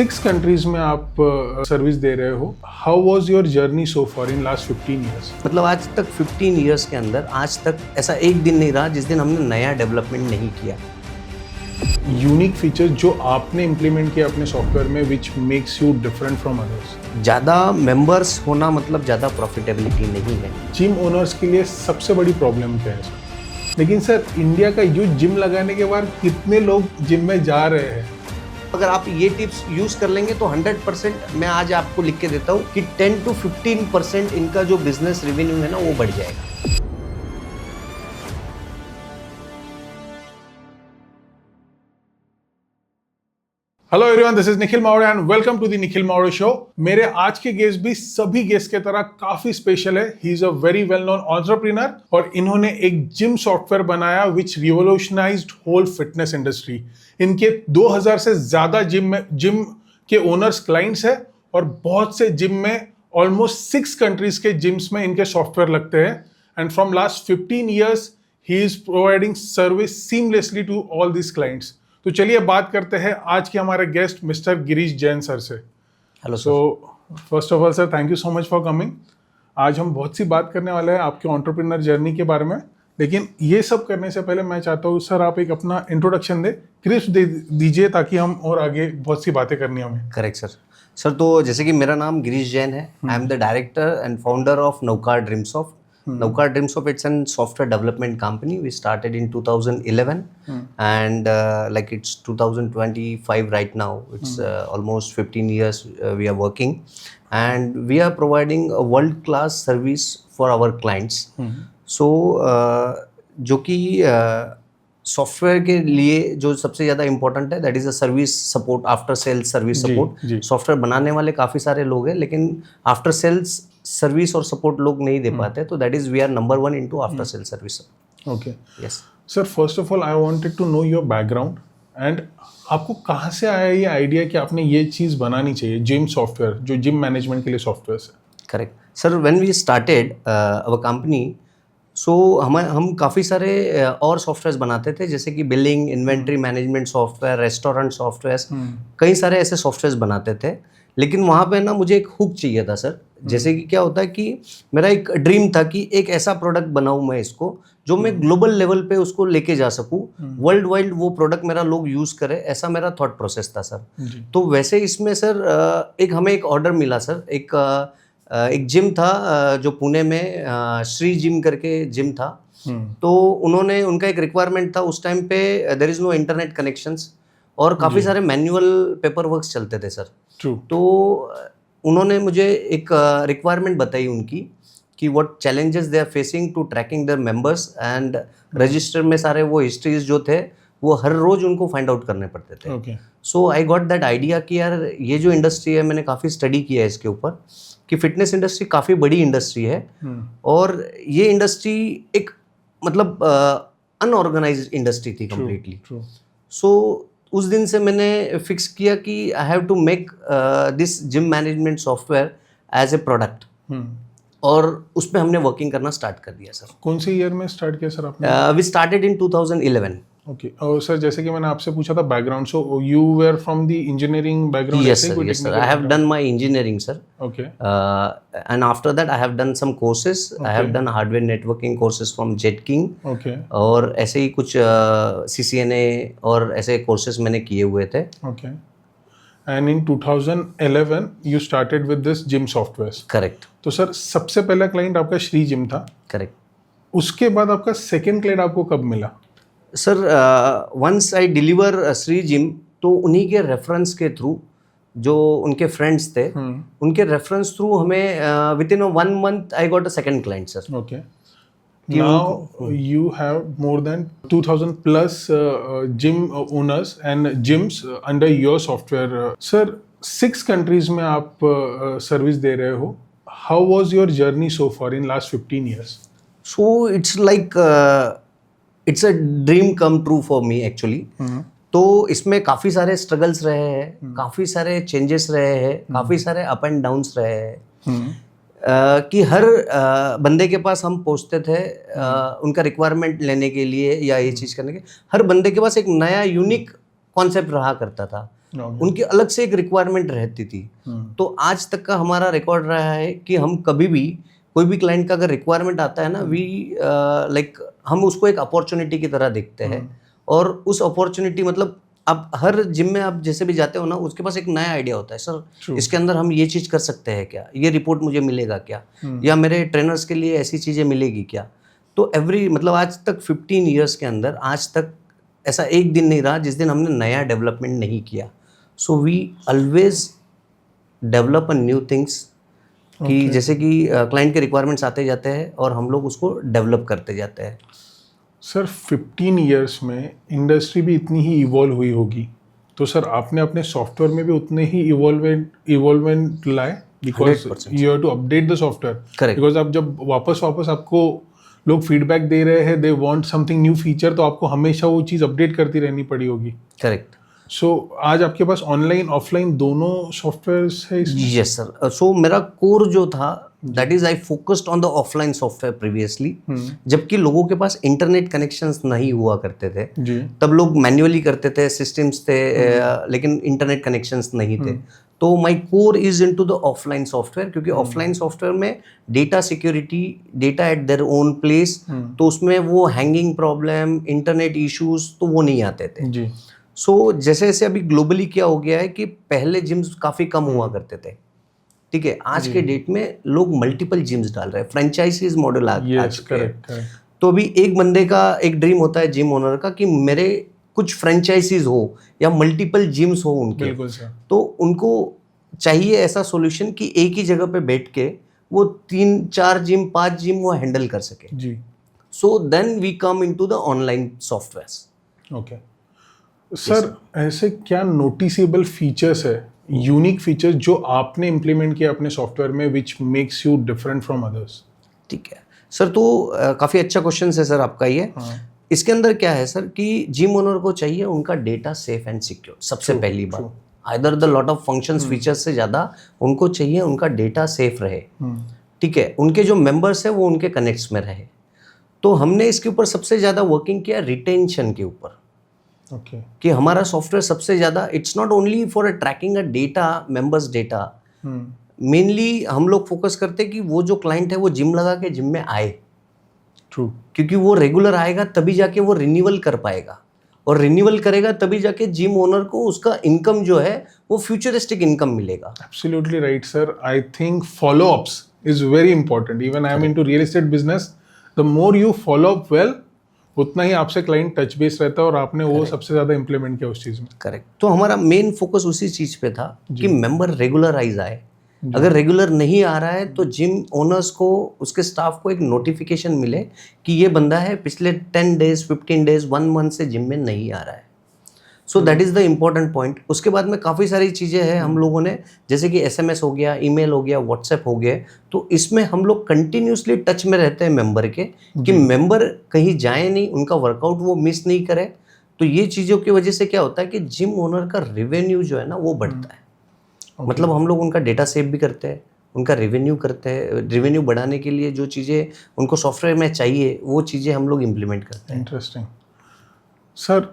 6 countries में आप service दे रहे हो. How was your journey so far in last 15 years? मतलब आज तक 15 इयर्स के अंदर आज तक ऐसा एक दिन नहीं रहा जिस दिन हमने नया डेवलपमेंट नहीं किया. यूनिक फीचर जो आपने इम्प्लीमेंट किया अपने सॉफ्टवेयर में which makes you different from others? ज़्यादा मेंबर्स होना मतलब ज़्यादा प्रॉफिटेबिलिटी नहीं है. जिम ओनर्स के लिए सबसे बड़ी प्रॉब्लम क्या है सर? लेकिन सर इंडिया का यूथ जिम लगाने के बाद कितने लोग जिम में जा रहे हैं? अगर आप ये टिप्स यूज़ कर लेंगे तो 100% मैं आज आपको लिख के देता हूँ कि 10 to 15% इनका जो बिजनेस रेवेन्यू है ना वो बढ़ जाएगा. Hello everyone, this is Nikhil Mawade and welcome to the Nikhil मावड़े show. मेरे आज के गेस्ट भी सभी गेस्ट के तरह काफी स्पेशल है. He is a very well known entrepreneur और इन्होंने एक जिम सॉफ्टवेयर बनाया विच रिवोल्यूशनाइज्ड होल फिटनेस इंडस्ट्री. इनके 2000 से ज्यादा जिम के ओनर्स क्लाइंट्स है और बहुत से जिम में ऑलमोस्ट 6 कंट्रीज के जिम्स में इनके सॉफ्टवेयर लगते हैं. And from last 15 years he is providing service seamlessly to all this clients. तो चलिए बात करते हैं आज के हमारे guest mister Girish Jain sir से. Hello so first of all sir, thank you so much for coming. आज हम बहुत सी बात करने वाले हैं आपके एंटरप्रेन्योर जर्नी के बारे में, लेकिन ये सब करने से पहले मैं चाहता हूँ सर आप एक अपना इंट्रोडक्शन दे, क्रिस्प दे दीजिए ताकि हम और आगे बहुत सी बातें करनी हमें. Correct sir. तो जैसे कि मेरा नाम गिरीश जैन है. I am the director and founder of Navkar Dreamsoft. Navkar Dreamsoft, it's a software development company. We started in 2011 and like it's 2025 right now. It's almost 15 years we are working and we are providing a world-class service for our clients. So जो कि software के लिए जो सबसे ज़्यादा important है that is a service support, after sales service support. Software बनाने वाले काफ़ी सारे लोग हैं लेकिन आफ्टर सेल्स सर्विस और सपोर्ट लोग नहीं दे पाते. तो that is we are number 1 into after sale service. Okay yes sir, first of all I wanted to know your background and आपको कहाँ से आया ये आइडिया कि आपने ये चीज़ बनानी चाहिए, जिम सॉफ्टवेयर जो जिम मैनेजमेंट के लिए सॉफ्टवेयर है? Correct sir. When we started our company so हम काफ़ी सारे और सॉफ्टवेयर बनाते थे जैसे कि billing, inventory management software, restaurant software, कई सारे ऐसे सॉफ्टवेयर बनाते थे. लेकिन वहाँ पे ना मुझे एक हुक चाहिए था सर. जैसे कि क्या होता है कि मेरा एक ड्रीम था कि एक ऐसा प्रोडक्ट बनाऊँ मैं इसको जो मैं ग्लोबल लेवल पे उसको लेके जा सकूँ, वर्ल्ड वाइड वो प्रोडक्ट मेरा लोग यूज़ करे, ऐसा मेरा थॉट प्रोसेस था सर. तो वैसे इसमें सर हमें एक ऑर्डर मिला सर. एक जिम था जो पुणे में श्री जिम करके जिम था. तो उनका एक रिक्वायरमेंट था उस टाइम पे. There is no internet connections और काफ़ी सारे मैनुअल पेपर वर्क्स चलते थे सर. तो उन्होंने मुझे एक रिक्वायरमेंट बताई उनकी कि what challenges they are facing to tracking their members and register में सारे वो हिस्ट्रीज जो थे वो हर रोज उनको फाइंड आउट करने पड़ते थे. सो आई गॉट दैट आइडिया कि यार ये जो इंडस्ट्री है, मैंने काफ़ी स्टडी किया है इसके ऊपर कि फिटनेस इंडस्ट्री काफ़ी बड़ी इंडस्ट्री है और ये इंडस्ट्री एक मतलब अनऑर्गेनाइज्ड इंडस्ट्री थी कम्प्लीटली. सो उस दिन से मैंने फिक्स किया कि I have to make this gym management software as a product और उस पर हमने वर्किंग करना स्टार्ट कर दिया सर. कौन से ईयर में स्टार्ट किया सर आपने? We started in 2011. ओके. और सर जैसे कि मैंने आपसे पूछा था background, so you were from the engineering background? Yes sir. I have done my engineering sir. Okay. And after that I have done some courses. I have done hardware networking courses from Jet King. Okay. और ऐसे ही कुछ CCNA और ऐसे courses मैंने किए हुए थे. Okay. And in 2011 you started with this gym software. Correct. तो सर सबसे पहला क्लाइंट आपका श्री जिम था. Correct. उसके बाद आपका सेकंड क्लाइंट आपको कब मिला? Sir once I deliver Shri gym तो उन्हीं के रेफरेंस के थ्रू जो उनके फ्रेंड्स थे उनके रेफरेंस थ्रू हमें within 1 month I got a second client sir. Okay. Now you have more than 2000 plus gym owners and gyms under your software. Sir 6 countries में आप सर्विस दे रहे हो. How was your journey so far in last 15 years? So it's like it's a dream come true for me actually. तो इसमें काफ़ी सारे struggles रहे हैं, काफ़ी सारे चेंजेस रहे हैं, काफ़ी सारे अप एंड डाउन्स रहे हैं कि हर बंदे के पास हम पहुंचते थे उनका रिक्वायरमेंट लेने के लिए या ये चीज़ करने के. हर बंदे के पास एक नया यूनिक कॉन्सेप्ट रहा करता था. Okay. उनकी अलग से एक रिक्वायरमेंट रहती थी। तो आज तक का हमारा रिकॉर्ड रहा है कि हम कभी भी कोई भी क्लाइंट का अगर रिक्वायरमेंट आता है ना, वी लाइक हम उसको एक अपॉर्चुनिटी की तरह देखते हैं। और उस अपॉर्चुनिटी मतलब आप हर जिम में आप जैसे भी जाते हो ना, उसके पास एक नया आइडिया होता है, सर True. इसके अंदर हम ये चीज़ कर सकते हैं क्या, ये रिपोर्ट मुझे मिलेगा क्या, या मेरे ट्रेनर्स के लिए ऐसी चीज़ें मिलेगी क्या। तो एवरी मतलब आज तक 15 ईयर्स के अंदर आज तक ऐसा एक दिन नहीं रहा जिस दिन हमने नया डेवलपमेंट नहीं किया। So we always develop a new things कि जैसे कि क्लाइंट के रिक्वायरमेंट्स आते जाते हैं और हम लोग उसको डेवलप करते जाते हैं। सर 15 ईयर्स में इंडस्ट्री भी इतनी ही इवॉल्व हुई होगी, तो सर आपने अपने सॉफ्टवेयर में भी उतने ही इवॉल्वमेंट लाए, because 100%. You have to update the software. Correct. Because आप जब वापस आपको लोग फीडबैक दे रहे हैं, they want something new feature, तो आपको हमेशा वो चीज़ अपडेट करती रहनी पड़ी होगी। करेक्ट। सो आज आपके पास ऑनलाइन ऑफलाइन दोनों सॉफ्टवेयर्स है इसमें? Yes sir. सो मेरा कोर जो था that is I focused on the offline software previously. जबकि लोगों के पास इंटरनेट कनेक्शंस नहीं हुआ करते थे जी। तब लोग मैन्युअली करते थे, सिस्टम्स थे लेकिन इंटरनेट कनेक्शंस नहीं थे। तो my core is into the offline software, क्योंकि ऑफलाइन सॉफ्टवेयर में data security, data eight their own place, तो उसमें वो हैंगिंग प्रॉब्लम, इंटरनेट इश्यूज तो वो नहीं आते थे। जी। सो जैसे जैसे अभी ग्लोबली क्या हो गया है कि पहले जिम्स काफ़ी कम हुआ करते थे, ठीक है, आज के डेट में लोग मल्टीपल जिम्स डाल रहे हैं, फ्रेंचाइजीज मॉडल आ चुके हैं। तो अभी एक बंदे का एक ड्रीम होता है जिम ओनर का कि मेरे कुछ फ्रेंचाइजीज हो या मल्टीपल जिम्स हो उनके। बिल्कुल सर। तो उनको चाहिए ऐसा सॉल्यूशन कि एक ही जगह पे बैठ के वो 3-4 जिम 5 जिम वो हैंडल कर सके। जी। So then we come into the online software. Okay sir, ऐसे क्या नोटिसेबल फीचर्स है, यूनिक फीचर्स जो आपने इम्प्लीमेंट किया अपने सॉफ्टवेयर में, which makes you different from others? ठीक है सर, तो काफ़ी अच्छा क्वेश्चन है सर आपका ये। इसके अंदर क्या है सर कि जिम ओनर को चाहिए उनका डेटा सेफ एंड सिक्योर, सबसे पहली बात। Either the lot of functions features से ज़्यादा उनको चाहिए उनका डेटा सेफ रहे, ठीक है, उनके जो मेंबर्स है वो उनके कनेक्ट्स में रहे। तो हमने इसके ऊपर सबसे ज़्यादा वर्किंग किया रिटेंशन के ऊपर। ओके। कि हमारा सॉफ्टवेयर सबसे ज़्यादा it's not only for tracking a data, members data, mainly हम लोग फोकस करते हैं कि वो जो क्लाइंट है वो जिम लगा के जिम में आए। ट्रू। क्योंकि वो रेगुलर आएगा तभी जाके वो रिन्यूअल कर पाएगा, और रिन्यूअल करेगा तभी जाके जिम ओनर को उसका इनकम जो है वो फ्यूचरिस्टिक इनकम मिलेगा। Absolutely right, sir. I think follow-ups is very important. Even I am into real estate business. The more you follow up well, उतना ही आपसे क्लाइंट टच बेस रहता है, और आपने वो सबसे ज्यादा इम्प्लीमेंट किया उस चीज में। करेक्ट। तो हमारा मेन फोकस उसी चीज पे था कि मेंबर रेगुलराइज आए। अगर रेगुलर नहीं आ रहा है तो जिम ओनर्स को, उसके स्टाफ को एक नोटिफिकेशन मिले कि ये बंदा है पिछले 10 डेज 15 डेज 1 मंथ से जिम में नहीं आ रहा है। So that is the important point. उसके बाद में काफ़ी सारी चीज़ें हैं हम लोगों ने, जैसे कि SMS हो गया, ईमेल हो गया, व्हाट्सएप हो गया। तो इसमें हम लोग कंटिन्यूसली टच में रहते हैं मेंबर के, कि मेंबर कहीं जाए नहीं, उनका वर्कआउट वो मिस नहीं करे। तो ये चीज़ों की वजह से क्या होता है कि जिम ओनर का रेवेन्यू जो है ना वो बढ़ता है। मतलब हम लोग उनका डेटा सेव भी करते हैं, उनका रेवेन्यू करते हैं। रेवेन्यू बढ़ाने के लिए जो चीज़ें उनको सॉफ्टवेयर में चाहिए वो चीज़ें हम लोग इम्प्लीमेंट करते हैं। Interesting sir.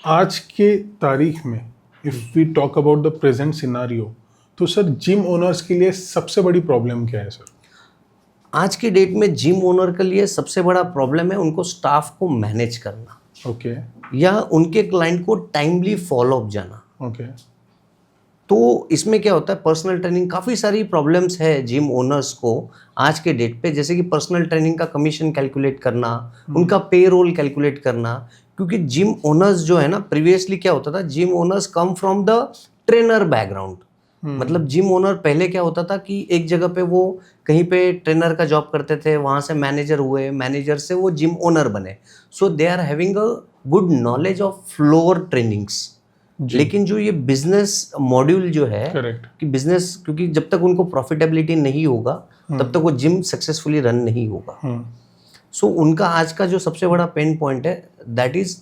आज के तारीख में if we talk about the present scenario, तो सर जिम ओनर्स के लिए सबसे बड़ी प्रॉब्लम क्या है सर? आज की डेट में जिम ओनर के लिए सबसे बड़ा प्रॉब्लम है उनको स्टाफ को मैनेज करना। ओके। या उनके क्लाइंट को टाइमली फॉलो अप जाना। ओके। तो इसमें क्या होता है, पर्सनल ट्रेनिंग, काफ़ी सारी प्रॉब्लम्स है जिम ओनर्स को आज के डेट पे, जैसे कि पर्सनल ट्रेनिंग का कमीशन कैलकुलेट करना, उनका पे रोल कैलकुलेट करना। क्योंकि जिम ओनर्स जो है ना, प्रीवियसली क्या होता था, gym owners come from the trainer background. मतलब जिम ओनर पहले क्या होता था कि एक जगह पे वो कहीं पे ट्रेनर का जॉब करते थे, वहाँ से मैनेजर हुए, मैनेजर से वो जिम ओनर बने। So they are having a good knowledge of floor trainings. लेकिन जो ये बिजनेस मॉड्यूल जो है, करेक्ट, कि बिजनेस, क्योंकि जब तक उनको प्रॉफिटेबिलिटी नहीं होगा तब तक वो जिम सक्सेसफुली रन नहीं होगा। सो उनका आज का जो सबसे बड़ा पेन पॉइंट है that is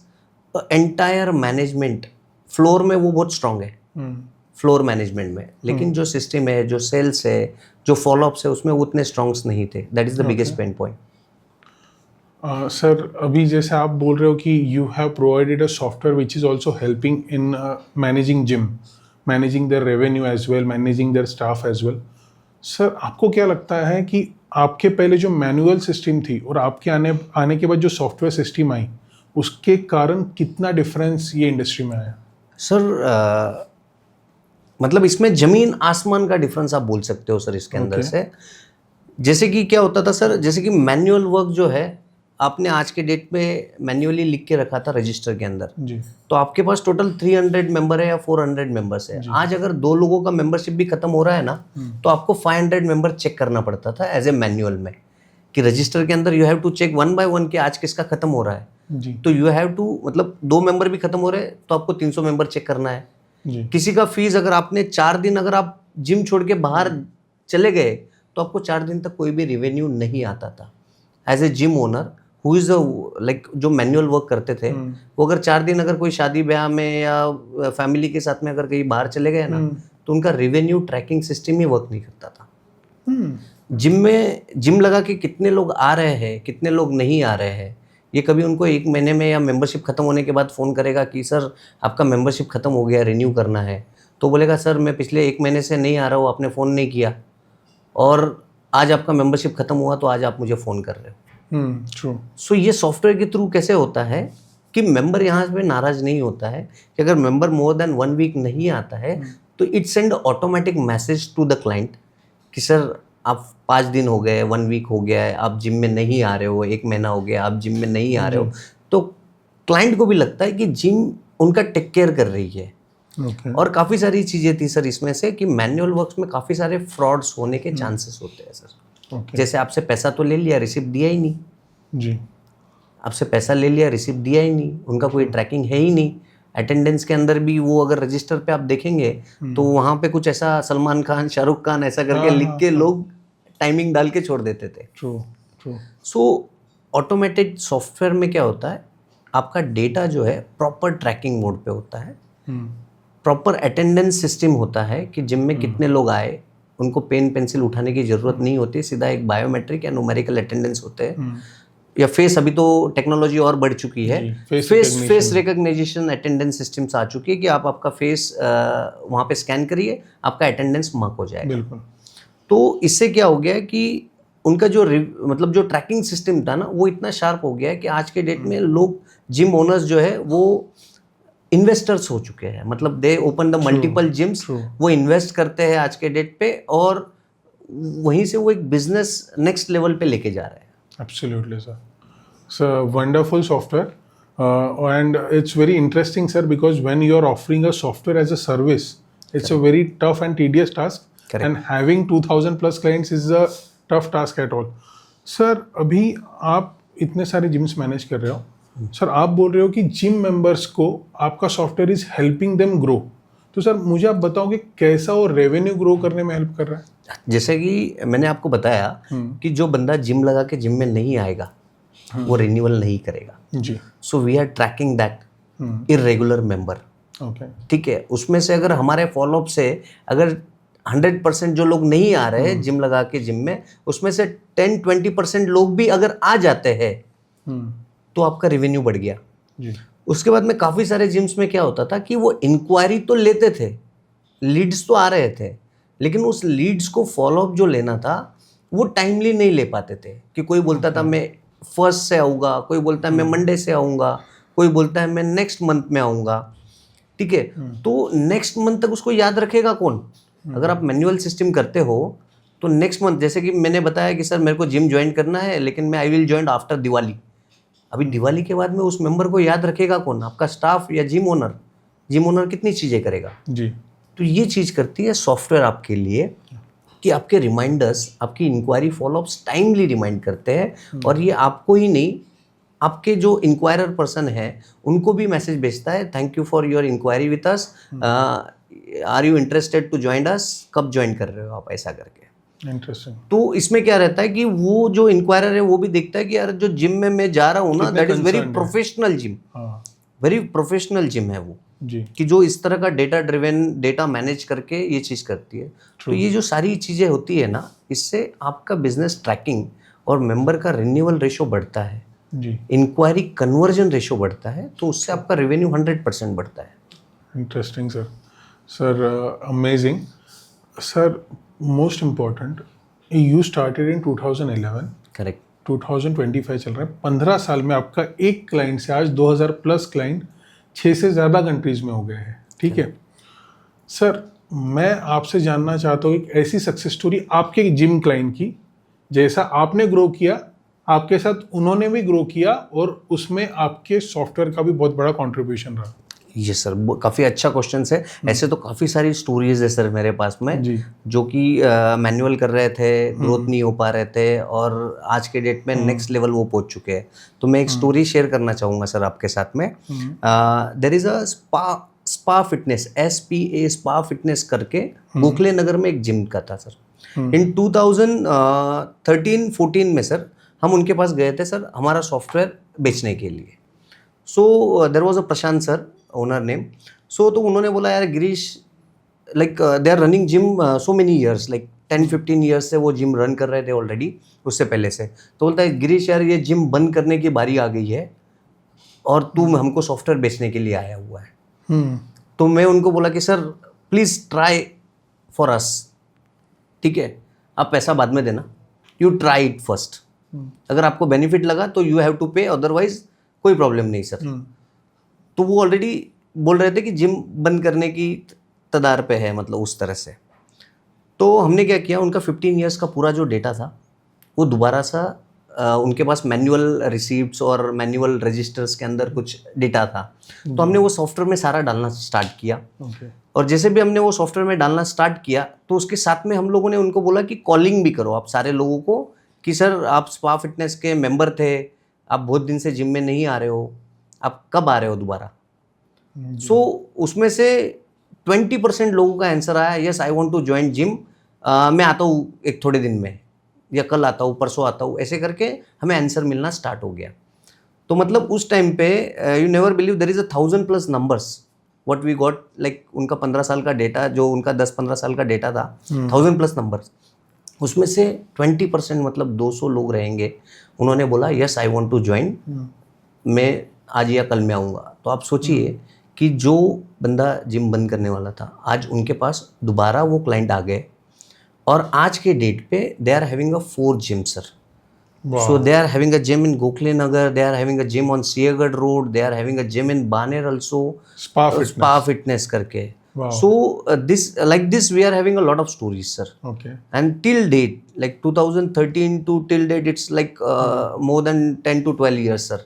entire management. Floor में वो बहुत स्ट्रांग है, फ्लोर मैनेजमेंट में, लेकिन जो सिस्टम है, जो सेल्स है, जो फॉलोअप्स है, उसमें वो उतने स्ट्रॉन्ग्स नहीं थे। That is the biggest pain point. Sir अभी जैसे आप बोल रहे हो कि you have provided a software which is also helping in managing gym, managing their revenue as well, managing their staff as well. Sir आपको क्या लगता है कि आपके पहले जो मैनुअल सिस्टम थी और आपके आने आने के बाद जो सॉफ्टवेयर सिस्टम आई, उसके कारण कितना डिफरेंस ये इंडस्ट्री में आया? सर मतलब इसमें जमीन आसमान का डिफरेंस आप बोल सकते हो सर इसके अंदर Okay. से। जैसे कि क्या होता था सर, जैसे कि मैनुअल वर्क जो है आपने आज के डेट में मैन्युअली लिख के रखा था रजिस्टर के अंदर, जी तो आपके पास टोटल 300 मेंबर है या 400 मेंबर्स है। आज अगर 2 लोगों का मेंबरशिप भी खत्म हो रहा है ना, तो आपको 500 मेंबर चेक करना पड़ता था एज ए मैनुअल में, कि रजिस्टर के अंदर you have to check 1 by 1 कि आज किसका खत्म हो रहा है। जी तो यू हैव टू, मतलब 2 मेंबर भी खत्म हो रहे हैं तो आपको 300 मेंबर चेक करना है। जी किसी का फीस अगर आपने 4 दिन अगर आप जिम छोड़ के बाहर चले गए तो आपको 4 दिन तक कोई भी रेवेन्यू नहीं आता था। As a gym owner who is like जो मैनुअल वर्क करते थे, वो अगर 4 दिन अगर कोई शादी ब्याह में या फैमिली के साथ में अगर कहीं बाहर चले गए ना, तो उनका रेवेन्यू ट्रैकिंग सिस्टम ही वर्क नहीं करता था। जिम में जिम लगा के कितने लोग आ रहे हैं, कितने लोग नहीं आ रहे हैं, ये कभी उनको 1 महीने में या मेंबरशिप खत्म होने के बाद फ़ोन करेगा कि सर आपका मेंबरशिप खत्म हो गया, रिन्यू करना है। तो बोलेगा सर मैं पिछले 1 महीने से नहीं आ रहा हूँ, आपने फ़ोन नहीं किया, और आज आपका मेंबरशिप खत्म हुआ तो आज आप मुझे फ़ोन कर रहे हो। ट्रू। सो ये सॉफ्टवेयर के थ्रू कैसे होता है कि मेंबर यहाँ पे नाराज़ नहीं होता है कि अगर मेंबर मोर देन 1 वीक नहीं आता है तो it send automatic message to the client कि सर आप 5 दिन हो गए, 1 वीक हो गया है, आप जिम में नहीं आ रहे हो, 1 महीना हो गया आप जिम में नहीं आ रहे हो। तो क्लाइंट को भी लगता है कि जिम उनका टेक केयर कर रही है। ओके और काफ़ी सारी चीज़ें थी सर इसमें से कि मैनुअल वर्क्स में काफ़ी सारे फ्रॉड्स होने के चांसेस होते हैं सर। ओके जैसे आपसे पैसा तो ले लिया, रिसिप्ट दिया ही नहीं। जी आपसे पैसा ले लिया, रिसिप्ट दिया ही नहीं, उनका कोई ट्रैकिंग है ही नहीं। अटेंडेंस के अंदर भी वो अगर रजिस्टर पे आप देखेंगे तो वहाँ पे कुछ ऐसा सलमान खान, शाहरुख खान ऐसा करके लिख के लोग टाइमिंग डाल के छोड़ देते थे। True true so automated software में क्या होता है, आपका डेटा जो है प्रॉपर ट्रैकिंग मोड पे होता है, प्रॉपर अटेंडेंस सिस्टम होता है कि जिम में कितने लोग आए, उनको पेन पेंसिल उठाने की ज़रूरत नहीं होती, सीधा एक बायोमेट्रिक या न्यूमेरिकल अटेंडेंस होते हैं, या फेस, अभी तो टेक्नोलॉजी और बढ़ चुकी है, फेस रिकग्निशन अटेंडेंस सिस्टम्स आ चुकी है कि आप आपका फेस वहाँ पे स्कैन करिए, आपका अटेंडेंस मार्क हो जाएगा। बिल्कुल। तो इससे क्या हो गया कि उनका जो मतलब जो ट्रैकिंग सिस्टम था ना, वो इतना शार्प हो गया है कि आज के डेट में लोग, जिम ओनर्स जो है वो इन्वेस्टर्स हो चुके हैं, मतलब they open the multiple gyms, वो इन्वेस्ट करते हैं आज के डेट पे, और वहीं से वो एक बिजनेस नेक्स्ट लेवल पे लेके जा रहे हैं। Absolutely, sir. It's a wonderful software, and it's very interesting, sir, because when you are offering a software as a service, it's a very tough and tedious task. Correct. And having 2,000 plus clients is a tough task at all. Sir, अभी आप इतने सारे gyms manage कर रहे हो, sir आप बोल रहे हो कि जिम मेंबर्स को आपका software is helping them grow, तो सर मुझे आप बताओ कि कैसा वो रेवेन्यू ग्रो करने में हेल्प कर रहा है? जैसे कि मैंने आपको बताया कि जो बंदा जिम लगा के जिम में नहीं आएगा वो रिन्यूअल नहीं करेगा। जी so we are tracking that irregular member. Okay ठीक है, उसमें से अगर हमारे फॉलोअप से अगर 100% जो लोग नहीं आ रहे हैं जिम लगा के जिम में, उसमें से 10-20% लोग भी अगर आ जाते हैं तो आपका रेवेन्यू बढ़ गया। जी उसके बाद में काफ़ी सारे जिम्स में क्या होता था कि वो इंक्वायरी तो लेते थे, लीड्स तो आ रहे थे, लेकिन उस लीड्स को फॉलोअप जो लेना था वो टाइमली नहीं ले पाते थे। कि कोई बोलता था मैं फर्स्ट से आऊँगा, कोई बोलता है मैं मंडे से आऊँगा, कोई बोलता है मैं नेक्स्ट मंथ में आऊँगा। ठीक है, तो नेक्स्ट मंथ तक उसको याद रखेगा कौन? अगर आप मैनुअल सिस्टम करते हो तो नेक्स्ट मंथ, जैसे कि मैंने बताया कि सर मेरे को जिम ज्वाइन करना है लेकिन मैं I will join after Diwali. अभी दिवाली के बाद में उस मेंबर को याद रखेगा कौन? आपका स्टाफ या जिम ओनर? जिम ओनर कितनी चीज़ें करेगा? जी तो ये चीज़ करती है सॉफ्टवेयर आपके लिए कि आपके रिमाइंडर्स, आपकी इंक्वायरी फॉलोअप्स टाइमली रिमाइंड करते हैं, और ये आपको ही नहीं, आपके जो इंक्वायरर पर्सन है उनको भी मैसेज भेजता है, thank you for your inquiry with us, are you interested to join us, कब ज्वाइन कर रहे हो आप, ऐसा करके। इंटरेस्टिंग। तो इसमें क्या रहता है कि वो जो इंक्वायरर है वो भी देखता है कि यार जो जिम में मैं जा रहा हूँ ना, that is very professional gym, very professional gym है वो, जी कि जो इस तरह का डेटा ड्रिवन, डेटा मैनेज करके ये चीज़ करती है। तो ये जो सारी चीज़ें होती है ना, इससे आपका बिजनेस ट्रैकिंग और मेंबर का रिन्यूअल रेशो बढ़ता है। जी, इंक्वायरी कन्वर्जन रेशो बढ़ता है, तो उससे आपका रेवेन्यू 100% बढ़ता है। Interesting sir. Sir amazing sir. Most important, you started in 2011, correct. 2025 चल रहा है। 15 साल में आपका एक क्लाइंट से आज 2000 प्लस क्लाइंट 6 से ज़्यादा कंट्रीज में हो गए हैं, ठीक है सर। मैं आपसे जानना चाहता हूँ एक ऐसी सक्सेस स्टोरी आपके जिम क्लाइंट की, जैसा आपने ग्रो किया, आपके साथ उन्होंने भी ग्रो किया और उसमें आपके सॉफ्टवेयर का भी बहुत बड़ा कंट्रीब्यूशन रहा। ये सर काफ़ी अच्छा क्वेश्चन है। ऐसे तो काफ़ी सारी स्टोरीज है सर मेरे पास में, जी। जो कि मैनुअल कर रहे थे, ग्रोथ नहीं हो पा रहे थे, और आज के डेट में नेक्स्ट लेवल वो पहुंच चुके हैं। तो मैं एक स्टोरी शेयर करना चाहूँगा सर आपके साथ में। There is a spa fitness, SPA spa fitness करके गोखले नगर में एक जिम का था सर। इन 2013-14 में सर हम उनके पास गए थे सर हमारा सॉफ्टवेयर बेचने के लिए। So there was a Prashant sir, owner name. So तो उन्होंने बोला यार Girish, like they are running gym so many years, like 10-15 years से वो जिम रन कर रहे थे ऑलरेडी उससे पहले से। तो बोलता है गिरीश यार ये जिम बंद करने की बारी आ गई है और तू हमको सॉफ्टवेयर बेचने के लिए आया हुआ है। तो मैं उनको बोला कि sir please try for us, ठीक है, आप पैसा बाद में देना, यू ट्राई इट फर्स्ट, अगर आपको बेनिफिट लगा तो यू हैव टू पे, अदरवाइज कोई प्रॉब्लम नहीं सर। तो वो ऑलरेडी बोल रहे थे कि जिम बंद करने की तदार पे है, मतलब उस तरह से। तो हमने क्या किया, उनका 15 ईयर्स का पूरा जो डेटा था वो दोबारा सा उनके पास मैनुअल रिसीप्ट्स और मैनुअल रजिस्टर्स के अंदर कुछ डेटा था, तो हमने वो सॉफ्टवेयर में सारा डालना स्टार्ट किया। और जैसे भी हमने वो सॉफ्टवेयर में डालना स्टार्ट किया तो उसके साथ में हम लोगों ने उनको बोला कि कॉलिंग भी करो आप सारे लोगों को, कि सर आप स्पा फिटनेस के मेंबर थे, आप बहुत दिन से जिम में नहीं आ रहे हो, आप कब आ रहे हो दोबारा। सो उसमें से 20% लोगों का आंसर आया, yes I want to join gym, मैं आता हूँ एक थोड़े दिन में, या कल आता हूँ, परसों आता हूँ, ऐसे करके हमें आंसर मिलना स्टार्ट हो गया। तो मतलब उस टाइम पे you never believe there is 1000+ numbers what we got, like उनका 15 साल का डेटा, जो उनका 10-15 साल का डेटा था, 1000+ नंबर्स, उसमें से 20% मतलब 200 लोग रहेंगे, उन्होंने बोला yes I want to join, मैं आज या कल में आऊँगा। तो आप सोचिए कि जो बंदा जिम बंद करने वाला था, आज उनके पास दोबारा वो क्लाइंट आ गए, और आज के डेट पे they are having a 4 gym sir. So they are having a gym in Gokhale Nagar, they are having a gym on Siagarh Road, they are having a gym in Baner also, Spa Fitness करके। So this like this we are having a lot of stories sir. Okay. And till date, like 2013 to till date, it's like more than 10 to 12 years sir.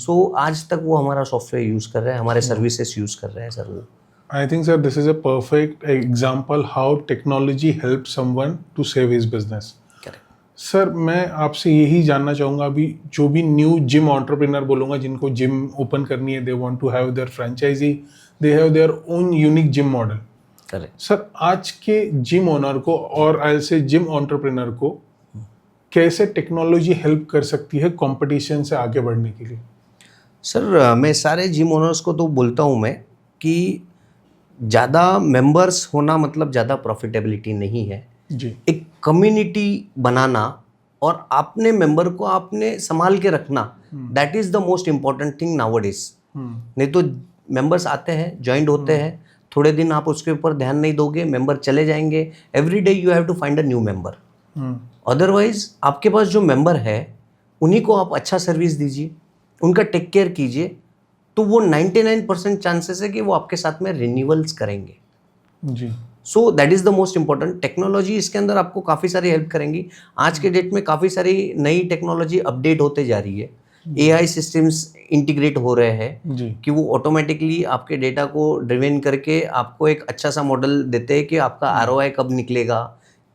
So आज तक वो हमारा software use कर रहे हैं, हमारे services use कर रहे हैं सर वो। I think sir this is a perfect example how technology helps someone to save his business. Sir मैं आपसे यही जानना चाहूँगा, अभी जो भी न्यू जिम एंटरप्रेन्योर बोलूँगा, जिनको जिम ओपन करनी है, they want to have their franchise, they have their own unique gym model. Correct sir आज के जिम ओनर को और आई से जिम एंटरप्रेन्योर को कैसे टेक्नोलॉजी हेल्प कर सकती है कंपटीशन से आगे बढ़ने के लिए? सर मैं सारे जिम ओनर्स को तो बोलता हूँ मैं कि ज़्यादा मेंबर्स होना मतलब ज़्यादा प्रॉफिटेबिलिटी नहीं है जी। एक कम्युनिटी बनाना और अपने मेंबर को आपने संभाल के रखना, that is the most important thing nowadays. नहीं तो मेंबर्स आते हैं, ज्वाइंट होते हैं, थोड़े दिन आप उसके ऊपर ध्यान नहीं दोगे, मेंबर चले जाएंगे, every day you have to find a new member. Otherwise आपके पास जो मेंबर है उन्हीं को आप अच्छा सर्विस दीजिए, उनका टेक केयर कीजिए, तो वो 99% चांसेस है कि वो आपके साथ में रिन्यूअल्स करेंगे जी। So that is the most important. Technology इसके अंदर आपको काफ़ी सारी हेल्प करेंगी। आज के डेट में काफ़ी सारी नई टेक्नोलॉजी अपडेट होते जा रही है, AI सिस्टम्स इंटीग्रेट हो रहे हैं कि वो ऑटोमेटिकली आपके डेटा को ड्रिवन करके आपको एक अच्छा सा मॉडल देते हैं कि आपका ROI कब निकलेगा,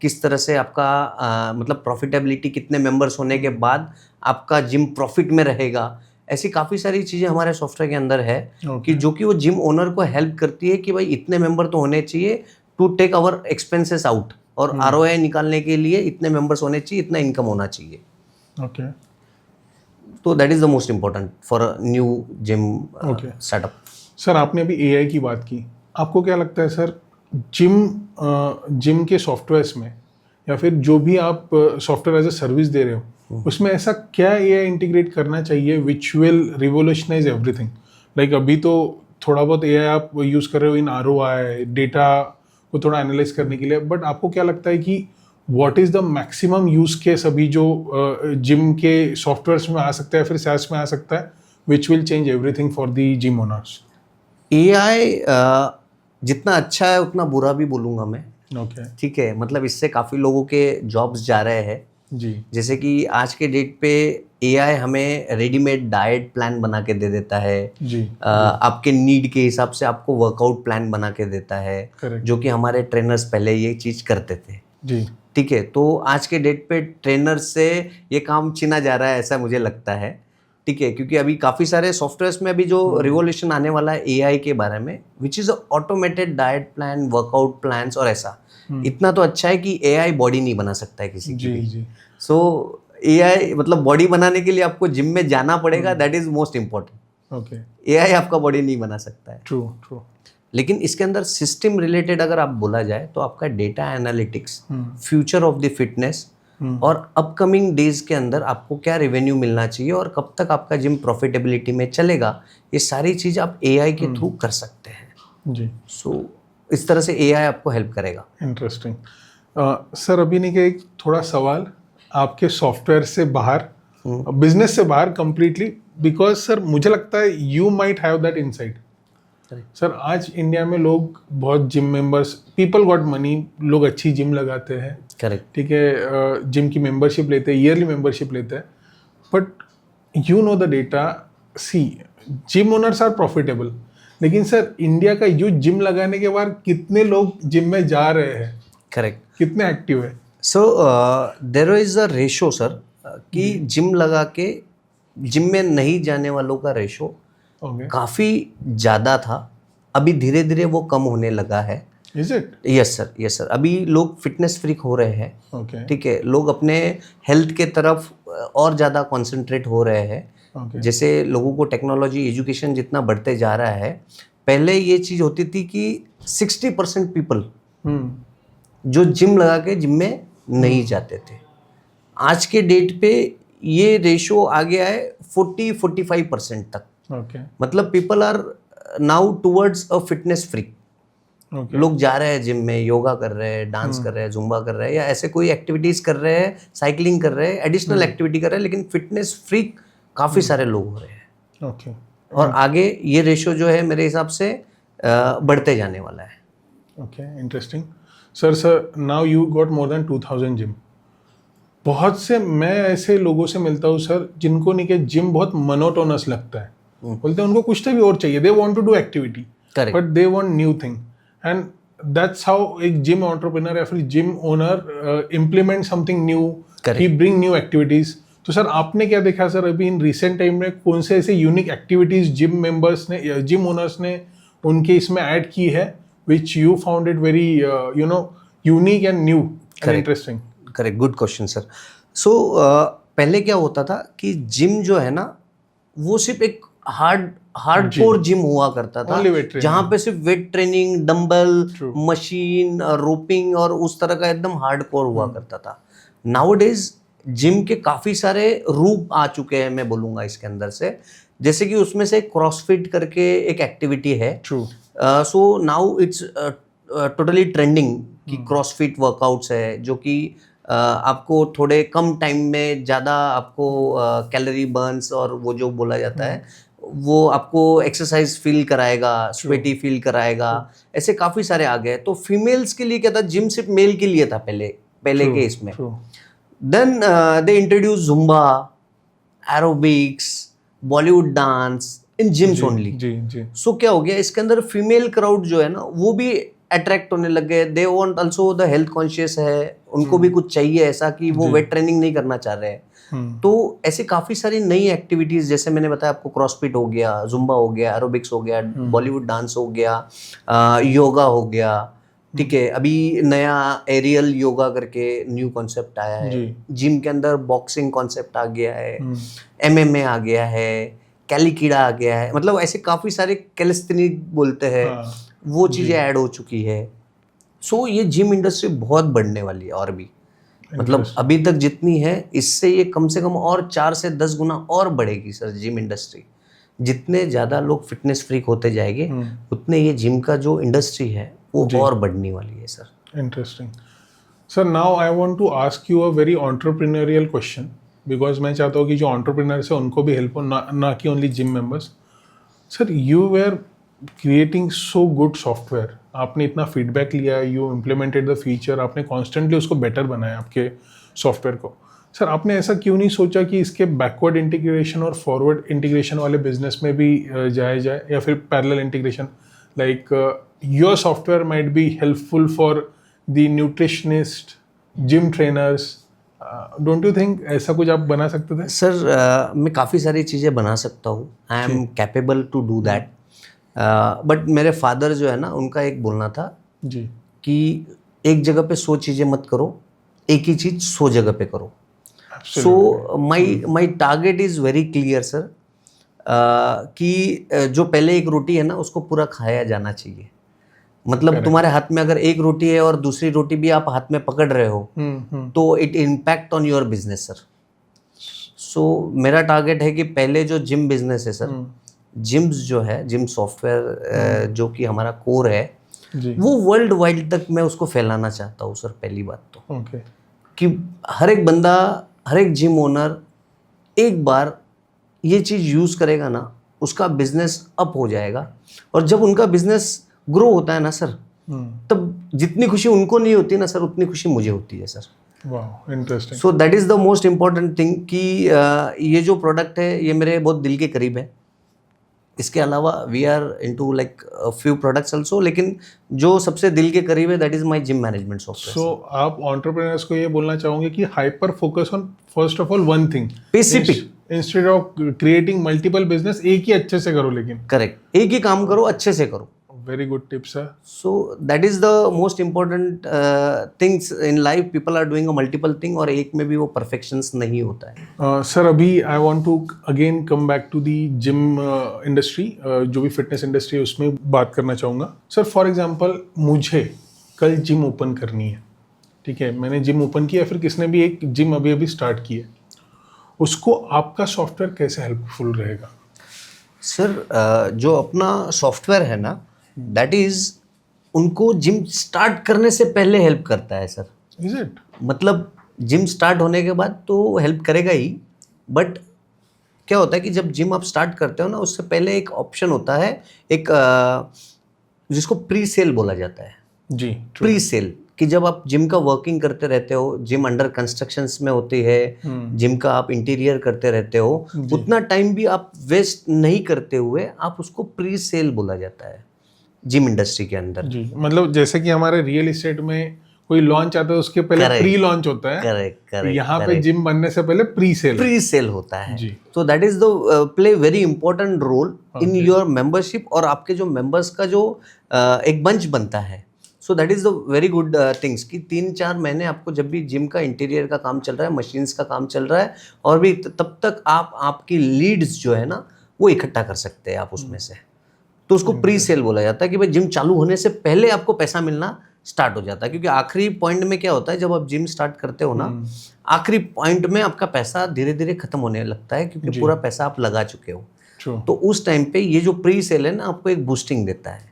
किस तरह से आपका मतलब प्रॉफिटेबिलिटी, कितने मेंबर्स होने के बाद आपका जिम प्रॉफिट में रहेगा। ऐसी काफ़ी सारी चीज़ें हमारे सॉफ्टवेयर के अंदर है कि जो कि वो जिम ओनर को हेल्प करती है कि भाई इतने मेंबर तो होने चाहिए to take our expenses out, और ROI निकालने के लिए इतने मेंबर्स होने चाहिए, इतना इनकम होना चाहिए। ओके। तो that is the most important for a new gym setup. Sir आपने अभी AI की बात की, आपको क्या लगता है सर जिम के सॉफ्टवेयर्स में या फिर जो भी आप सॉफ्टवेयर एज ए सर्विस दे रहे हो, उसमें ऐसा क्या एआई इंटीग्रेट करना चाहिए which will revolutionise everything? Like अभी तो थोड़ा बहुत एआई आप यूज़ कर रहे हो इन आरओआई डेटा को थोड़ा एनालाइज करने के लिए, बट आपको क्या लगता है कि what is the maximum use case अभी जो जिम के सॉफ्टवेयर्स में आ सकता है, फिर SaaS में आ सकता है, which will change everything for the gym owners? AI जितना अच्छा है उतना बुरा भी बोलूँगा मैं, ओके ठीक है? मतलब इससे काफ़ी लोगों के जॉब्स जा रहे हैं। जी जैसे कि आज के डेट पे एआई हमें रेडीमेड डाइट प्लान बना के दे देता है। जी आपके नीड के हिसाब से आपको वर्कआउट प्लान बना के देता है, करेक्ट जो कि हमारे ट्रेनर्स पहले ये चीज़ करते थे, जी ठीक है? तो आज के डेट पे ट्रेनर से ये काम छीना जा रहा है, ऐसा मुझे लगता है, ठीक है? क्योंकि अभी काफ़ी सारे सॉफ्टवेयर्स में अभी जो रिवोल्यूशन आने वाला है एआई के बारे में, which is automated diet plan, workout plans और ऐसा। इतना तो अच्छा है कि एआई बॉडी नहीं बना सकता है किसी की जी भी। जी सो एआई मतलब बॉडी बनाने के लिए आपको जिम में जाना पड़ेगा, that is most important. Okay AI आपका बॉडी नहीं बना सकता है। ट्रू ट्रू लेकिन इसके अंदर सिस्टम रिलेटेड अगर आप बोला जाए तो आपका data analytics, future of the fitness और अपकमिंग डेज के अंदर आपको क्या रेवेन्यू मिलना चाहिए और कब तक आपका जिम प्रॉफिटेबिलिटी में चलेगा, ये सारी चीज़ आप एआई के थ्रू कर सकते हैं। जी सो इस तरह से एआई आपको हेल्प करेगा। इंटरेस्टिंग। सर अभी नहीं कि एक थोड़ा सवाल आपके सॉफ्टवेयर से बाहर, बिजनेस से बाहर कंप्लीटली, बिकॉज सर मुझे लगता है you might have that insight. Sir आज इंडिया में लोग बहुत gym members, people got money, लोग अच्छी जिम लगाते हैं, करेक्ट। ठीक है, जिम की मेंबरशिप लेते हैं, ईयरली मेंबरशिप लेते हैं, but you know the data, see gym owners are profitable, लेकिन सर इंडिया का यूथ जिम लगाने के बाद कितने लोग जिम में जा रहे हैं, करेक्ट। कितने एक्टिव है? So there is a ratio sir, कि जिम लगा के जिम में नहीं जाने वालों का रेशो ओके काफ़ी ज़्यादा था। अभी धीरे धीरे वो कम होने लगा है। Is it? Yes sir, yes sir. अभी लोग फिटनेस फ्रीक हो रहे हैं, ओके ठीक है? लोग अपने हेल्थ के तरफ और ज़्यादा कॉन्सेंट्रेट हो रहे हैं। ओके जैसे लोगों को टेक्नोलॉजी एजुकेशन जितना बढ़ते जा रहा है, पहले ये चीज़ होती थी कि 60% पीपल जो जिम लगा के जिम में नहीं जाते थे। आज के डेट पे ये रेशो आ गया है 40-45% तक। ओके मतलब people are now towards a fitness freak. Okay लोग जा रहे हैं जिम में, योगा कर रहे हैं, डांस कर रहे हैं, जुम्बा कर रहे हैं, या ऐसे कोई एक्टिविटीज कर रहे हैं, साइकिलिंग कर रहे हैं, एडिशनल एक्टिविटी कर रहे हैं, लेकिन फिटनेस फ्रीक काफ़ी सारे लोग हो रहे हैं। ओके और आगे ये रेशो जो है मेरे हिसाब से बढ़ते जाने वाला है। Okay interesting. Sir now you got more than 2000 gym. बहुत से मैं ऐसे लोगों से मिलता हूँ सर जिनको नहीं कि जिम बहुत मोनोटोनस लगता है, बोलते हैं उनको कुछ तो भी और चाहिए, they want to do activity Correct. But they want new thing, and that's how एक जिम एंटरप्रेन्योर या फिर gym owner implement something new, Correct. He bring new activities. तो सर आपने क्या देखा सर अभी इन रिसेंट टाइम में, कौन से ऐसे यूनिक एक्टिविटीज जिम मेंबर्स ने, जिम ओनर्स ने उनके इसमें ऐड की है, which you found it very you know unique and new and interesting? Correct, good question sir. So पहले क्या होता था कि जिम जो है ना, वो सिर्फ एक हार्डकोर जिम हुआ करता था, Only weight training. जहाँ पे सिर्फ weight training, dumbbell, True. Machine, roping और उस तरह का एकदम हार्डकोर हुआ करता था। नाउअडेज जिम के काफ़ी सारे रूप आ चुके हैं, मैं बोलूँगा इसके अंदर से। जैसे कि उसमें से क्रॉसफिट करके एक एक्टिविटी है। True. So now it's totally trending कि क्रॉसफिट वर्कआउट्स है, जो कि आपको थोड़े कम टाइम में ज़्यादा आपको कैलोरी बर्न्स और वो जो बोला जाता है, वो आपको एक्सरसाइज फील कराएगा, स्वेटी फील कराएगा। ऐसे काफ़ी सारे आ गए। तो फीमेल्स के लिए क्या था, जिम सिर्फ मेल के लिए था पहले के इसमें। Then they introduce Zumba, aerobics, Bollywood dance in gyms only. जी जी सो क्या हो गया, इसके अंदर फीमेल क्राउड जो है ना, वो भी अट्रैक्ट होने लग गए। They want also the health conscious है, उनको भी कुछ चाहिए ऐसा कि वो वेट ट्रेनिंग नहीं करना चाह रहे हैं। तो ऐसी काफ़ी सारी नई एक्टिविटीज़, जैसे मैंने बताया आपको, क्रॉसफिट हो गया, जुम्बा हो गया, एरोबिक्स हो गया, बॉलीवुड डांस हो गया, योगा हो गया, ठीक है? अभी नया एरियल योगा करके न्यू कॉन्सेप्ट आया है। जिम के अंदर बॉक्सिंग कॉन्सेप्ट आ गया है, MMA आ गया है, कैलिकीड़ा आ गया है। मतलब ऐसे काफ़ी सारे, कैलिस्थेनिक बोलते हैं, वो चीज़ें ऐड हो चुकी है। सो ये जिम इंडस्ट्री बहुत बढ़ने वाली है और भी। मतलब अभी तक जितनी है इससे ये कम से कम और 4 से 10 गुना और बढ़ेगी सर जिम इंडस्ट्री। जितने ज़्यादा लोग फिटनेस फ्रीक होते जाएंगे उतने ये जिम का जो इंडस्ट्री है वो और बढ़ने वाली है sir. Interesting sir. Now I want to ask you a very entrepreneurial question, because मैं चाहता हूँ कि जो एंटरप्रेन्योर्स है उनको भी हेल्प हो, ना कि only gym members. Sir you were creating so good software, आपने इतना फीडबैक लिया, यू इम्प्लीमेंटेड द फीचर, आपने कॉन्स्टेंटली उसको बेटर बनाया आपके सॉफ्टवेयर को। सर आपने ऐसा क्यों नहीं सोचा कि इसके बैकवर्ड इंटीग्रेशन और फॉरवर्ड इंटीग्रेशन वाले बिजनेस में भी जाया जाए, या फिर parallel integration, like your software might be helpful for the nutritionist, gym trainers, don't you think ऐसा कुछ आप बना सकते थे? सर मैं काफ़ी सारी चीज़ें बना सकता हूँ, I am capable to do that, but मेरे फादर जो है ना उनका एक बोलना था जी कि एक जगह पे 100 चीज़ें मत करो, एक ही चीज़ 100 जगह पे करो। So my target is very clear sir, कि जो पहले एक रोटी है ना उसको पूरा खाया जाना चाहिए। मतलब तुम्हारे हाथ में अगर एक रोटी है और दूसरी रोटी भी आप हाथ में पकड़ रहे हो तो it impact on your business sir. So मेरा टारगेट है कि पहले जो जिम बिजनेस है सर, जिम्स जो है, जिम सॉफ्टवेयर जो कि हमारा कोर है वो वर्ल्ड वाइड तक मैं उसको फैलाना चाहता हूँ सर। पहली बात तो कि हर एक बंदा, हर एक जिम ओनर एक बार ये चीज़ यूज़ करेगा ना, उसका बिजनेस अप हो जाएगा। और जब उनका बिजनेस ग्रो होता है ना सर, तब जितनी खुशी उनको नहीं होती ना सर उतनी खुशी मुझे होती है सर। वाह, interesting. So that is the most important thing कि ये जो प्रोडक्ट है ये मेरे बहुत दिल के करीब है। इसके अलावा we are into like few products also, लेकिन जो सबसे दिल के करीब है that is my gym management software. So आप एंटरप्रेन्योर्स को ये बोलना चाहोगे कि hyper focus on first of all one thing, PCP, instead of creating multiple business, एक ही अच्छे से करो। लेकिन करेक्ट, एक ही काम करो, अच्छे से करो। वेरी गुड टिप्स है। So that is the most important things in life. People are doing a multiple thing और एक में भी वो परफेक्शंस नहीं होता है। सर अभी I want to again come back to the gym industry, जो भी फिटनेस इंडस्ट्री है उसमें बात करना चाहूँगा। सर फॉर एग्जांपल मुझे कल जिम ओपन करनी है, ठीक है, मैंने जिम ओपन किया, फिर किसने भी एक जिम अभी अभी स्टार्ट की है, उसको आपका सॉफ्टवेयर कैसे हेल्पफुल रहेगा? सर जो अपना सॉफ्टवेयर है ना दैट इज उनको जिम स्टार्ट करने से पहले हेल्प करता है सर। Is it? मतलब जिम स्टार्ट होने के बाद तो हेल्प करेगा ही, बट क्या होता है कि जब जिम आप स्टार्ट करते हो ना उससे पहले एक ऑप्शन होता है, एक जिसको प्री सेल बोला जाता है। जी, प्री सेल कि जब आप जिम का वर्किंग करते रहते हो, जिम अंडर कंस्ट्रक्शंस में होती है, जिम का आप इंटीरियर करते रहते हो, उतना टाइम भी आप वेस्ट नहीं करते हुए आप उसको प्री सेल बोला जाता है जिम इंडस्ट्री के अंदर। जी, मतलब जैसे कि हमारे रियल एस्टेट में कोई लॉन्च आता है उसके पहले प्री लॉन्च होता है। करेक्ट। यहाँ पे जिम बनने से पहले प्री सेल होता है। तो that is the play very important role in your membership, और आपके जो मेंबर्स का जो एक बंच बनता है। So that is the very good things कि 3-4 महीने आपको जब भी जिम का इंटीरियर का काम चल रहा है, मशीन्स का काम चल रहा है, और भी तब तक आप आपकी लीड्स जो है ना वो इकट्ठा कर सकते हैं आप उसमें से। तो उसको प्री सेल बोला जाता है कि भाई जिम चालू होने से पहले आपको पैसा मिलना स्टार्ट हो जाता है। क्योंकि आखिरी पॉइंट में क्या होता है, जब आप जिम स्टार्ट करते हो ना, आखिरी पॉइंट में आपका पैसा धीरे धीरे खत्म होने लगता है क्योंकि पूरा पैसा आप लगा चुके हो। तो उस टाइम पे ये जो प्री सेल है ना आपको एक बूस्टिंग देता है।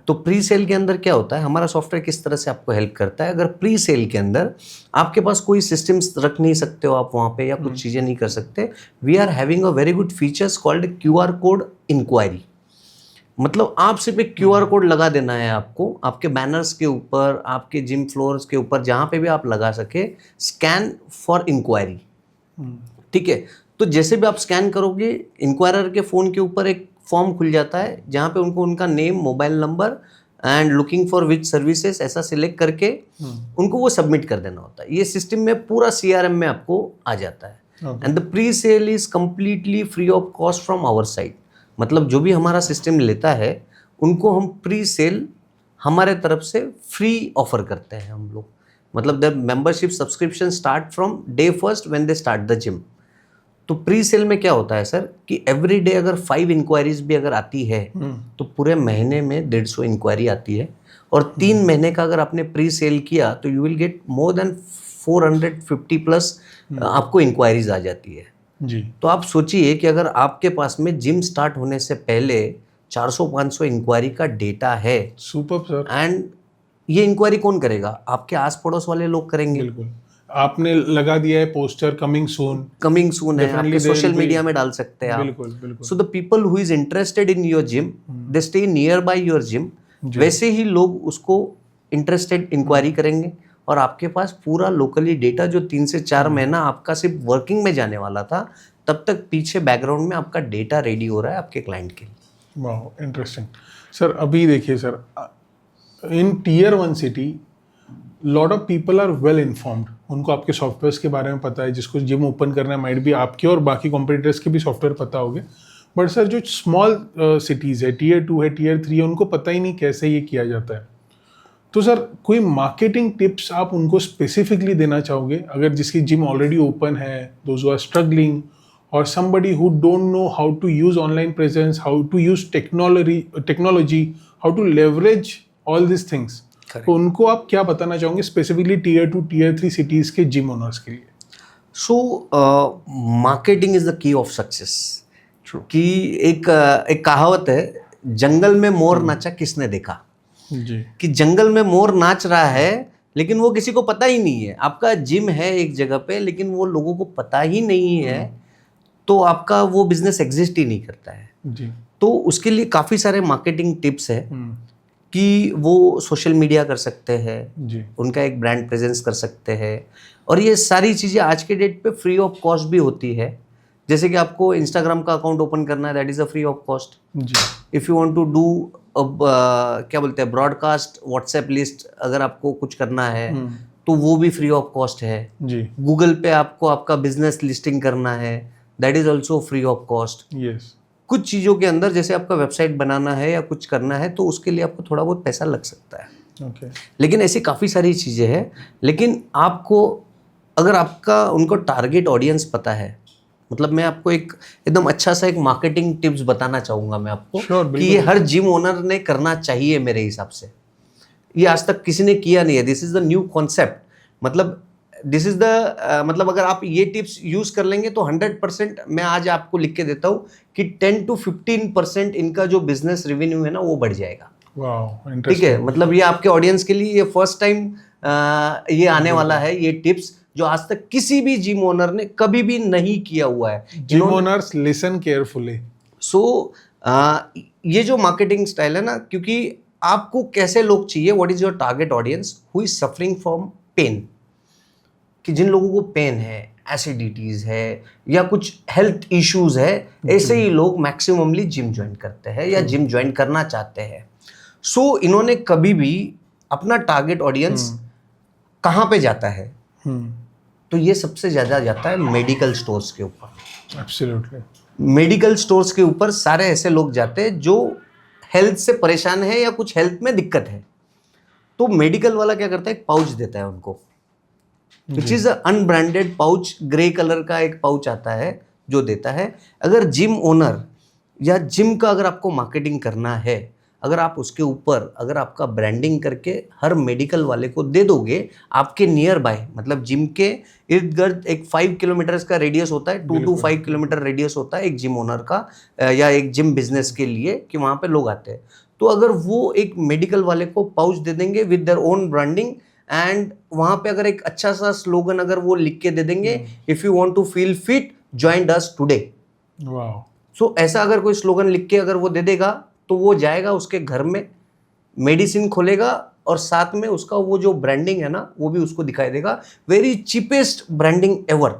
तो प्री सेल के अंदर क्या होता है, हमारा सॉफ्टवेयर किस तरह से आपको हेल्प करता है। अगर प्री सेल के अंदर आपके पास कोई सिस्टम्स रख नहीं सकते हो आप वहाँ पे, या कुछ चीज़ें नहीं कर सकते, we are having a very good features called QR code inquiry. मतलब आप सिर्फ एक QR कोड लगा देना है आपको, आपके बैनर्स के ऊपर, आपके जिम फ्लोर्स के ऊपर, जहाँ पे भी आप लगा सके, स्कैन फॉर इंक्वायरी। ठीक है, तो जैसे भी आप स्कैन करोगे, इंक्वायरर के फ़ोन के ऊपर एक फॉर्म खुल जाता है जहाँ पे उनको उनका name, mobile number and looking for which services ऐसा सिलेक्ट करके उनको वो सबमिट कर देना होता है। ये सिस्टम में पूरा CRM में आपको आ जाता है। And the pre sale is completely free of cost from our side. मतलब जो भी हमारा सिस्टम लेता है उनको हम प्री सेल हमारे तरफ से फ्री ऑफर करते हैं हम लोग। मतलब the membership subscription start from day first when they start the gym. तो प्री सेल में क्या होता है सर कि एवरी डे अगर 5 इंक्वायरीज भी अगर आती है तो पूरे महीने में 150 इंक्वायरी आती है। और 3 महीने का अगर आपने प्री सेल किया तो you will get more than 450 plus आपको इंक्वायरीज आ जाती है। जी तो आप सोचिए कि अगर आपके पास में जिम स्टार्ट होने से पहले 400-500 इंक्वायरी का डेटा है, सुपर सर। एंड ये इंक्वायरी कौन करेगा? आपके आस पड़ोस वाले लोग करेंगे। बिल्कुल, आपने लगा दिया है poster coming soon, coming soon है, Definitely आपके they will social be- media में डाल सकते हैं आप। बिल्कुल बिल्कुल। So the people who is interested in your gym, they stay near by your gym. वैसे ही लोग उसको इंटरेस्टेड इंक्वायरी करेंगे, और आपके पास पूरा लोकली डेटा जो 3 से 4 महीना आपका सिर्फ वर्किंग में जाने वाला था, तब तक पीछे बैकग्राउंड में आपका डेटा रेडी हो रहा है आपके क्लाइंट के लिए। वाह, इंटरेस्टिंग सर। अभी देखिए sir, in tier 1 city lot of people are well informed, उनको आपके सॉफ्टवेयर्स के बारे में पता है। जिसको जिम ओपन करना है, माइट भी आपके और बाकी कॉम्पिटिटर्स के भी सॉफ्टवेयर पता होंगे। बट सर जो स्मॉल सिटीज़ है, टीयर 2 है, टीयर 3 है, उनको पता ही नहीं कैसे ये किया जाता है। तो सर कोई मार्केटिंग टिप्स आप उनको स्पेसिफिकली देना चाहोगे, अगर जिसकी जिम ऑलरेडी ओपन है, दोज हु आर स्ट्रगलिंग, और somebody who don't know how to use online presence, how to use technology, how to leverage all these things, तो उनको आप क्या बताना चाहोगे स्पेसिफिकली टीयर 2 टीयर 3 सिटीज के जिम ओनर्स के लिए? So marketing is the key of success. कि एक कहावत है, जंगल में मोर नाचा किसने देखा। जी कि जंगल में मोर नाच रहा है, लेकिन वो किसी को पता ही नहीं है। आपका जिम है एक जगह पे, लेकिन वो लोगों को पता ही नहीं है, तो आपका वो बिजनेस एग्जिस्ट ही नहीं करता है। जी तो उसके लिए काफ़ी सारे मार्केटिंग टिप्स है कि वो सोशल मीडिया कर सकते हैं, जी उनका एक ब्रांड प्रेजेंस कर सकते हैं, और ये सारी चीज़ें आज के डेट पे फ्री ऑफ कॉस्ट भी होती है। जैसे कि आपको इंस्टाग्राम का अकाउंट ओपन करना है, that is a free of cost. जी if you want to do क्या बोलते हैं, ब्रॉडकास्ट व्हाट्सएप लिस्ट, अगर आपको कुछ करना है तो वो भी फ्री ऑफ कॉस्ट है। जी गूगल पे आपको आपका बिजनेस लिस्टिंग करना है, that is also free of cost. Yes कुछ चीज़ों के अंदर जैसे आपका वेबसाइट बनाना है या कुछ करना है, तो उसके लिए आपको थोड़ा बहुत पैसा लग सकता है। ओके लेकिन ऐसी काफ़ी सारी चीज़ें हैं। लेकिन आपको, अगर आपका उनको टारगेट ऑडियंस पता है, मतलब मैं आपको एक एकदम अच्छा सा एक मार्केटिंग टिप्स बताना चाहूँगा मैं आपको। Sure, कि बिल्कुल। ये हर जिम ओनर ने करना चाहिए मेरे हिसाब से। ये आज तक किसी ने किया नहीं है। This is the new concept. मतलब दिस इज़ द मतलब अगर आप ये टिप्स यूज़ कर लेंगे तो 100% मैं आज आपको लिख के देता हूँ कि 10 to 15% इनका जो बिजनेस रेवेन्यू है ना, वो बढ़ जाएगा। वाओ, ठीक है, इंटरेस्टिंग। मतलब ये आपके ऑडियंस के लिए ये फर्स्ट टाइम ये आने वाला है, ये टिप्स जो आज तक किसी भी जिम ओनर ने कभी भी नहीं किया हुआ है। Gym owners listen carefully. So ये जो मार्केटिंग स्टाइल है ना, क्योंकि आपको कैसे लोग चाहिए, what is your target audience who is suffering from pain, कि जिन लोगों को पेन है, एसिडिटीज है, या कुछ हेल्थ इश्यूज है, ऐसे ही लोग मैक्सिममली जिम ज्वाइन करते हैं या जिम ज्वाइन करना चाहते हैं। सो इन्होंने कभी भी अपना टारगेट ऑडियंस कहाँ पे जाता है, तो ये सबसे ज़्यादा जाता है मेडिकल स्टोर्स के ऊपर। एब्सोल्युटली। मेडिकल स्टोर्स के ऊपर सारे ऐसे लोग जाते हैं जो हेल्थ से परेशान है या कुछ हेल्थ में दिक्कत है। तो मेडिकल वाला क्या करता है, एक पाउच देता है उनको, which is unbranded pouch, grey colour का एक पाउच आता है जो देता है। अगर जिम ओनर या जिम का अगर आपको मार्केटिंग करना है, अगर आप उसके ऊपर अगर आपका ब्रांडिंग करके हर मेडिकल वाले को दे दोगे, आपके नियर बाय, मतलब जिम के इर्द गिर्द एक 5 किलोमीटर का रेडियस होता है, 2 to 5 किलोमीटर रेडियस होता है एक जिम ओनर का या एक जिम बिजनेस के लिए, कि वहाँ पे लोग आते हैं। तो अगर वो एक मेडिकल वाले को पाउच दे देंगे with their own branding, and वहाँ पे अगर एक अच्छा सा स्लोगन अगर वो लिख के दे देंगे, if you want to feel fit join us today. Wow. So ऐसा अगर कोई स्लोगन लिख के अगर वो दे देगा, तो वो जाएगा उसके घर में, मेडिसिन खोलेगा, और साथ में उसका वो जो ब्रांडिंग है ना, वो भी उसको दिखाई देगा। Very cheapest branding ever.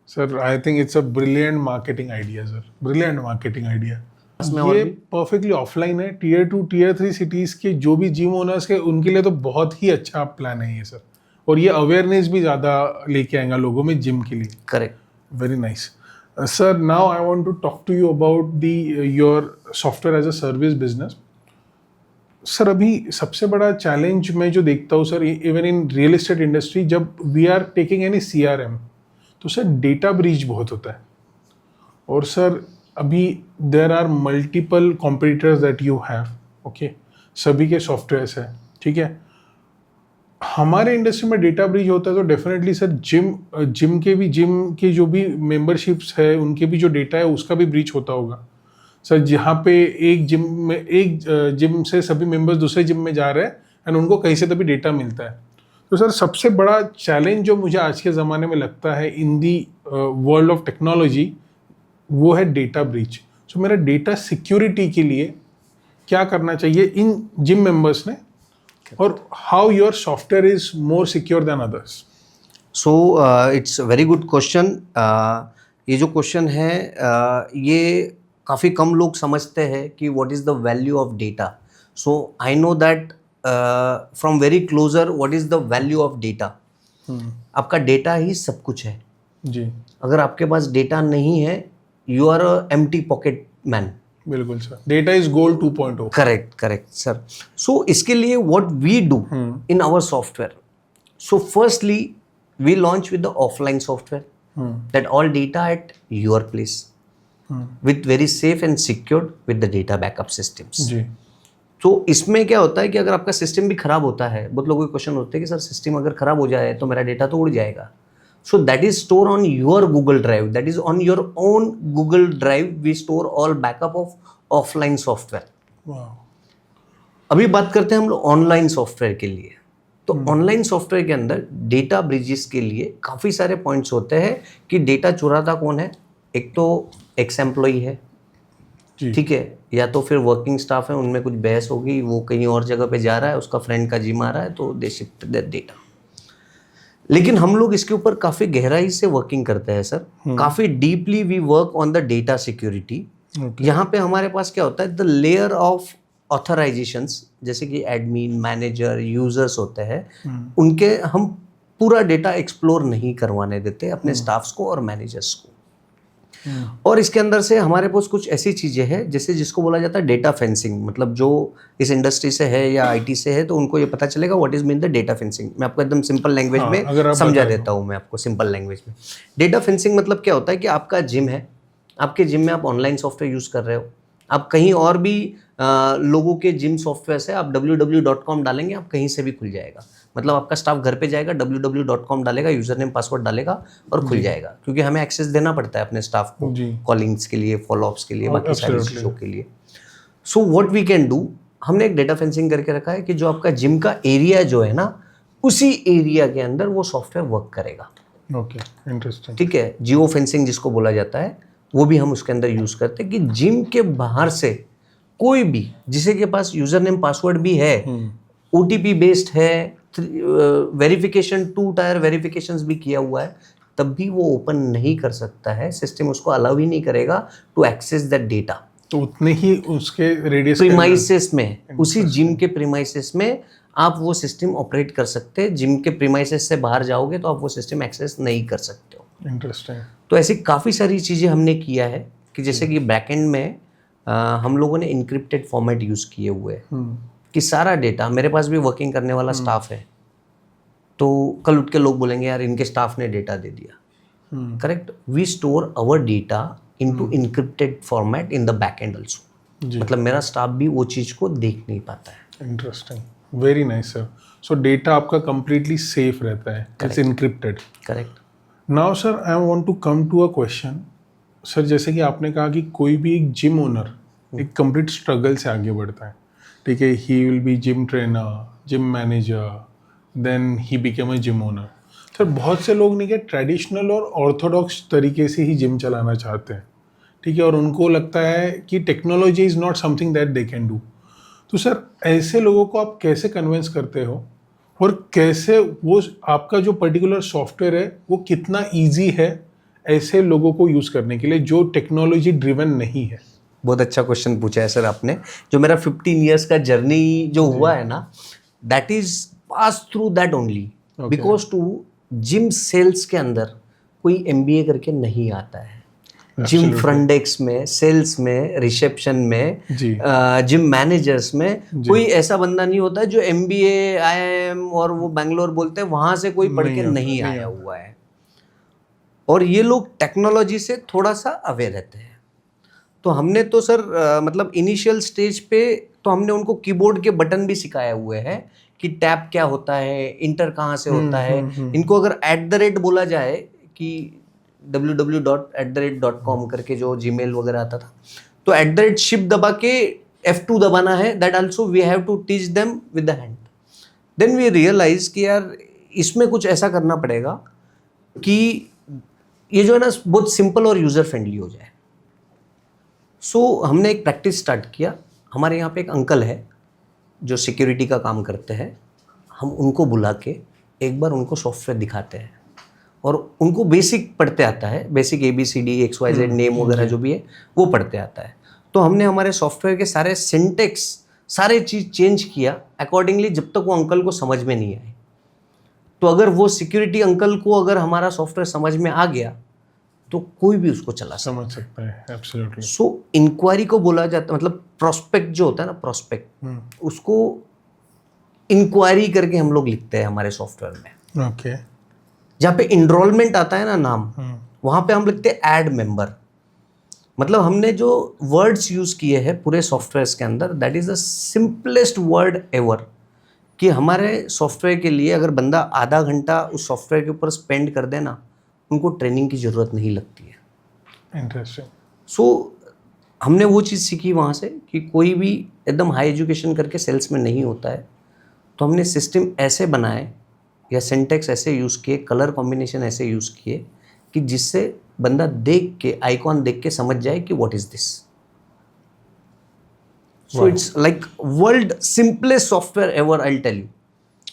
Sir I think it's a brilliant marketing idea sir, brilliant marketing idea. ये परफेक्टली ऑफलाइन है, टीयर 2 टीयर 3 सिटीज के जो भी जिम ओनर्स के उनके लिए तो बहुत ही अच्छा प्लान है ये सर, और ये अवेयरनेस भी ज़्यादा लेके आएगा लोगों में जिम के लिए। Correct. Very nice. Sir, now I want to talk to you about your software as a service business. Sir अभी सबसे बड़ा चैलेंज मैं जो देखता हूँ sir, even in real estate industry, जब we are taking any CRM, तो sir data breach बहुत होता है। और सर अभी there are multiple competitors that you have, okay, सभी के सॉफ्टवेयर्स हैं, ठीक है। हमारे इंडस्ट्री में डेटा ब्रीच होता है तो डेफिनेटली सर जिम के जो भी मेंबरशिप्स है उनके भी जो डेटा है उसका भी ब्रीच होता होगा सर, जहाँ पे एक जिम से सभी मेंबर्स दूसरे जिम में जा रहे हैं एंड उनको कहीं से तभी डेटा मिलता है। तो सर सबसे बड़ा चैलेंज जो मुझे आज के ज़माने में लगता है इन दी वर्ल्ड ऑफ टेक्नोलॉजी वो है डेटा ब्रीच। सो मेरा डेटा सिक्योरिटी के लिए क्या करना चाहिए इन जिम मेंबर्स ने, और how your software is more secure than others? So it's very good question. ये जो क्वेश्चन है ये काफ़ी कम लोग समझते हैं कि what is the value of data. So I know that from very closer what is the value of data. आपका डेटा ही सब कुछ है जी अगर आपके पास डेटा नहीं है you are empty pocket man. बिल्कुल sir, data is gold 2.0। Correct sir. So इसके लिए what we do in our software, so firstly we launch with the offline software that all data at your place with very safe and secured with the data backup systems। जी तो इसमें क्या होता है कि अगर आपका सिस्टम भी खराब होता है, बहुत लोगों के क्वेश्चन होते हैं कि सर सिस्टम अगर खराब हो जाए तो मेरा डेटा तो उड़ जाएगा। So that is store on your Google drive, that is on your own Google drive. We store all backup of offline software. वाह, अभी बात करते हैं हम लोग ऑनलाइन सॉफ्टवेयर के लिए। तो ऑनलाइन सॉफ्टवेयर के अंदर डेटा ब्रिजेस के लिए काफ़ी सारे पॉइंट्स होते हैं कि डेटा चुराता कौन है। एक तो एक्स एम्प्लॉई है, जी ठीक है, या तो फिर वर्किंग स्टाफ है, उनमें कुछ बहस होगी, वो कहीं और जगह पे जा रहा है, उसका फ्रेंड का जिम आ रहा है तो दे शिफ्ट दैट डेटा। लेकिन हम लोग इसके ऊपर काफ़ी गहराई से वर्किंग करते हैं सर, काफ़ी deeply we work on the data security. यहाँ पे हमारे पास क्या होता है, द लेयर ऑफ ऑथराइजेशंस, जैसे कि एडमिन, मैनेजर, यूजर्स होते हैं, उनके हम पूरा डेटा एक्सप्लोर नहीं करवाने देते अपने स्टाफ्स को और मैनेजर्स को। और इसके अंदर से हमारे पास कुछ ऐसी चीज़ें हैं जैसे जिसको बोला जाता है डेटा फेंसिंग। मतलब जो इस इंडस्ट्री से है या आईटी से है तो उनको ये पता चलेगा what is mean the data fencing. मैं आपको एकदम सिंपल लैंग्वेज में समझा देता हूँ। मैं आपको सिंपल लैंग्वेज में डेटा फेंसिंग मतलब क्या होता है कि आपका जिम है, आपके जिम में आप ऑनलाइन सॉफ्टवेयर यूज़ कर रहे हो, आप कहीं और भी लोगों के जिम सॉफ्टवेयर से आप www.com डालेंगे, आप कहीं से भी खुल जाएगा। मतलब आपका स्टाफ घर पे जाएगा, www.com डालेगा, यूजर नेम पासवर्ड डालेगा और खुल जाएगा, क्योंकि हमें एक्सेस देना पड़ता है अपने स्टाफ को कॉलिंग्स के लिए, फॉलोअप्स के लिए, बाकी सारी चीज़ों के लिए। So what we can do, हमने एक डेटा फेंसिंग करके रखा है कि जो आपका जिम का एरिया जो है ना, उसी एरिया के अंदर वो सॉफ्टवेयर वर्क करेगा। Okay, interesting. ठीक है, जियो फेंसिंग जिसको बोला जाता है, वो भी हम उसके अंदर यूज़ करते हैं कि जिम के बाहर से कोई भी जिसे के पास यूजर नेम पासवर्ड भी है, OTP बेस्ड है, वेरिफिकेशन 2 टायर वेरिफिकेशंस भी किया हुआ है, तब भी वो ओपन नहीं कर सकता है। सिस्टम उसको अलाउ ही नहीं करेगा टू एक्सेस दैट डेटा। तो उतने ही उसके रेडियस प्रीमाइसेस में, उसी जिम के प्रीमाइसेस में आप वो सिस्टम ऑपरेट कर सकते हैं। जिम के प्रीमाइसेस से बाहर जाओगे तो आप वो सिस्टम एक्सेस नहीं कर सकते हो। इंटरेस्टिंग। तो ऐसी काफ़ी सारी चीज़ें हमने किया है कि जैसे कि बैकएंड में हम लोगों ने इनक्रिप्टेड फॉर्मेट यूज़ किए हुए हैं कि सारा डेटा, मेरे पास भी वर्किंग करने वाला स्टाफ है, तो कल उठ के लोग बोलेंगे यार इनके स्टाफ ने डेटा दे दिया। Correct, we store our data into encrypted format in the backend also. मतलब मेरा स्टाफ भी वो चीज़ को देख नहीं पाता है। Interesting, very nice sir. So data आपका कंप्लीटली सेफ रहता है, it's encrypted. Correct. Now sir I want to come to a question. Sir जैसे कि आपने कहा कि कोई भी एक जिम ओनर एक कंप्लीट स्ट्रगल से आगे बढ़ता है, ठीक है, he will be gym trainer, gym manager, then he became a gym owner. Sir बहुत से लोग नहीं क्या ट्रेडिशनल और ऑर्थोडॉक्स तरीके से ही जिम चलाना चाहते हैं, ठीक है, और उनको लगता है कि technology is not something that they can do. तो सर ऐसे लोगों को आप कैसे कन्विंस करते हो, और कैसे वो आपका जो पर्टिकुलर सॉफ्टवेयर है वो कितना ईजी है ऐसे लोगों को यूज़ करने के लिए जो टेक्नोलॉजी ड्रिवन नहीं है? बहुत अच्छा क्वेश्चन पूछा है सर आपने। जो मेरा 15 ईयर्स का जर्नी जो हुआ है ना, that is pass through that only because to gym sales के अंदर कोई MBA करके नहीं आता है। जिम फ्रंट डेस्क में, सेल्स में, रिसेप्शन में, जिम मैनेजर्स में कोई ऐसा बंदा नहीं होता जो MBA, IIM और वो बैंगलोर बोलते हैं वहाँ से कोई पढ़ के नहीं आया हुआ है। और ये लोग टेक्नोलॉजी से थोड़ा सा अवेयर रहते हैं। तो हमने तो सर मतलब इनिशियल स्टेज पे तो हमने उनको कीबोर्ड के बटन भी सिखाए हुए हैं कि टैप क्या होता है, इंटर कहाँ से होता है। इनको अगर @ बोला जाए कि www.@.com करके जो जीमेल वगैरह आता था, तो @ship दबा के F2 दबाना है, that also we have to teach them with the hand. Then we realize कि यार इसमें कुछ ऐसा करना पड़ेगा कि ये जो है ना बहुत सिंपल और यूजर फ्रेंडली हो जाए। सो हमने एक प्रैक्टिस स्टार्ट किया। हमारे यहाँ पे एक अंकल है जो सिक्योरिटी का काम करते हैं, हम उनको बुला के एक बार उनको सॉफ्टवेयर दिखाते हैं और उनको बेसिक पढ़ते आता है, बेसिक ABCD XYZ नेम वगैरह जो भी है वो पढ़ते आता है। तो हमने हमारे सॉफ्टवेयर के सारे सिंटेक्स सारे चीज़ चेंज किया अकॉर्डिंगली, जब तक वो अंकल को समझ में नहीं आए। तो अगर वो सिक्योरिटी अंकल को अगर हमारा सॉफ्टवेयर समझ में आ गया तो कोई भी उसको चला समझ सकता है। एब्सोल्युटली। सो इंक्वायरी को बोला जाता है, मतलब प्रोस्पेक्ट जो होता है ना, प्रोस्पेक्ट उसको इंक्वायरी करके हम लोग लिखते हैं हमारे सॉफ्टवेयर में। ओके। जहाँ पे इनरोलमेंट आता है ना नाम, वहाँ पे हम लिखते हैं ऐड मेंबर। मतलब हमने जो वर्ड्स यूज किए हैं पूरे सॉफ्टवेयर के अंदर, that is the simplest word ever. कि हमारे सॉफ्टवेयर के लिए अगर बंदा आधा घंटा उस सॉफ्टवेयर के ऊपर स्पेंड कर देना, उनको ट्रेनिंग की ज़रूरत नहीं लगती है। इंटरेस्टिंग। सो हमने वो चीज़ सीखी वहाँ से कि कोई भी एकदम हाई एजुकेशन करके सेल्स में नहीं होता है। तो हमने सिस्टम ऐसे बनाए या सिंटेक्स ऐसे यूज़ किए, कलर कॉम्बिनेशन ऐसे यूज़ किए कि जिससे बंदा देख के, आइकॉन देख के समझ जाए कि what is this. So it's like world simplest software ever, I tell you.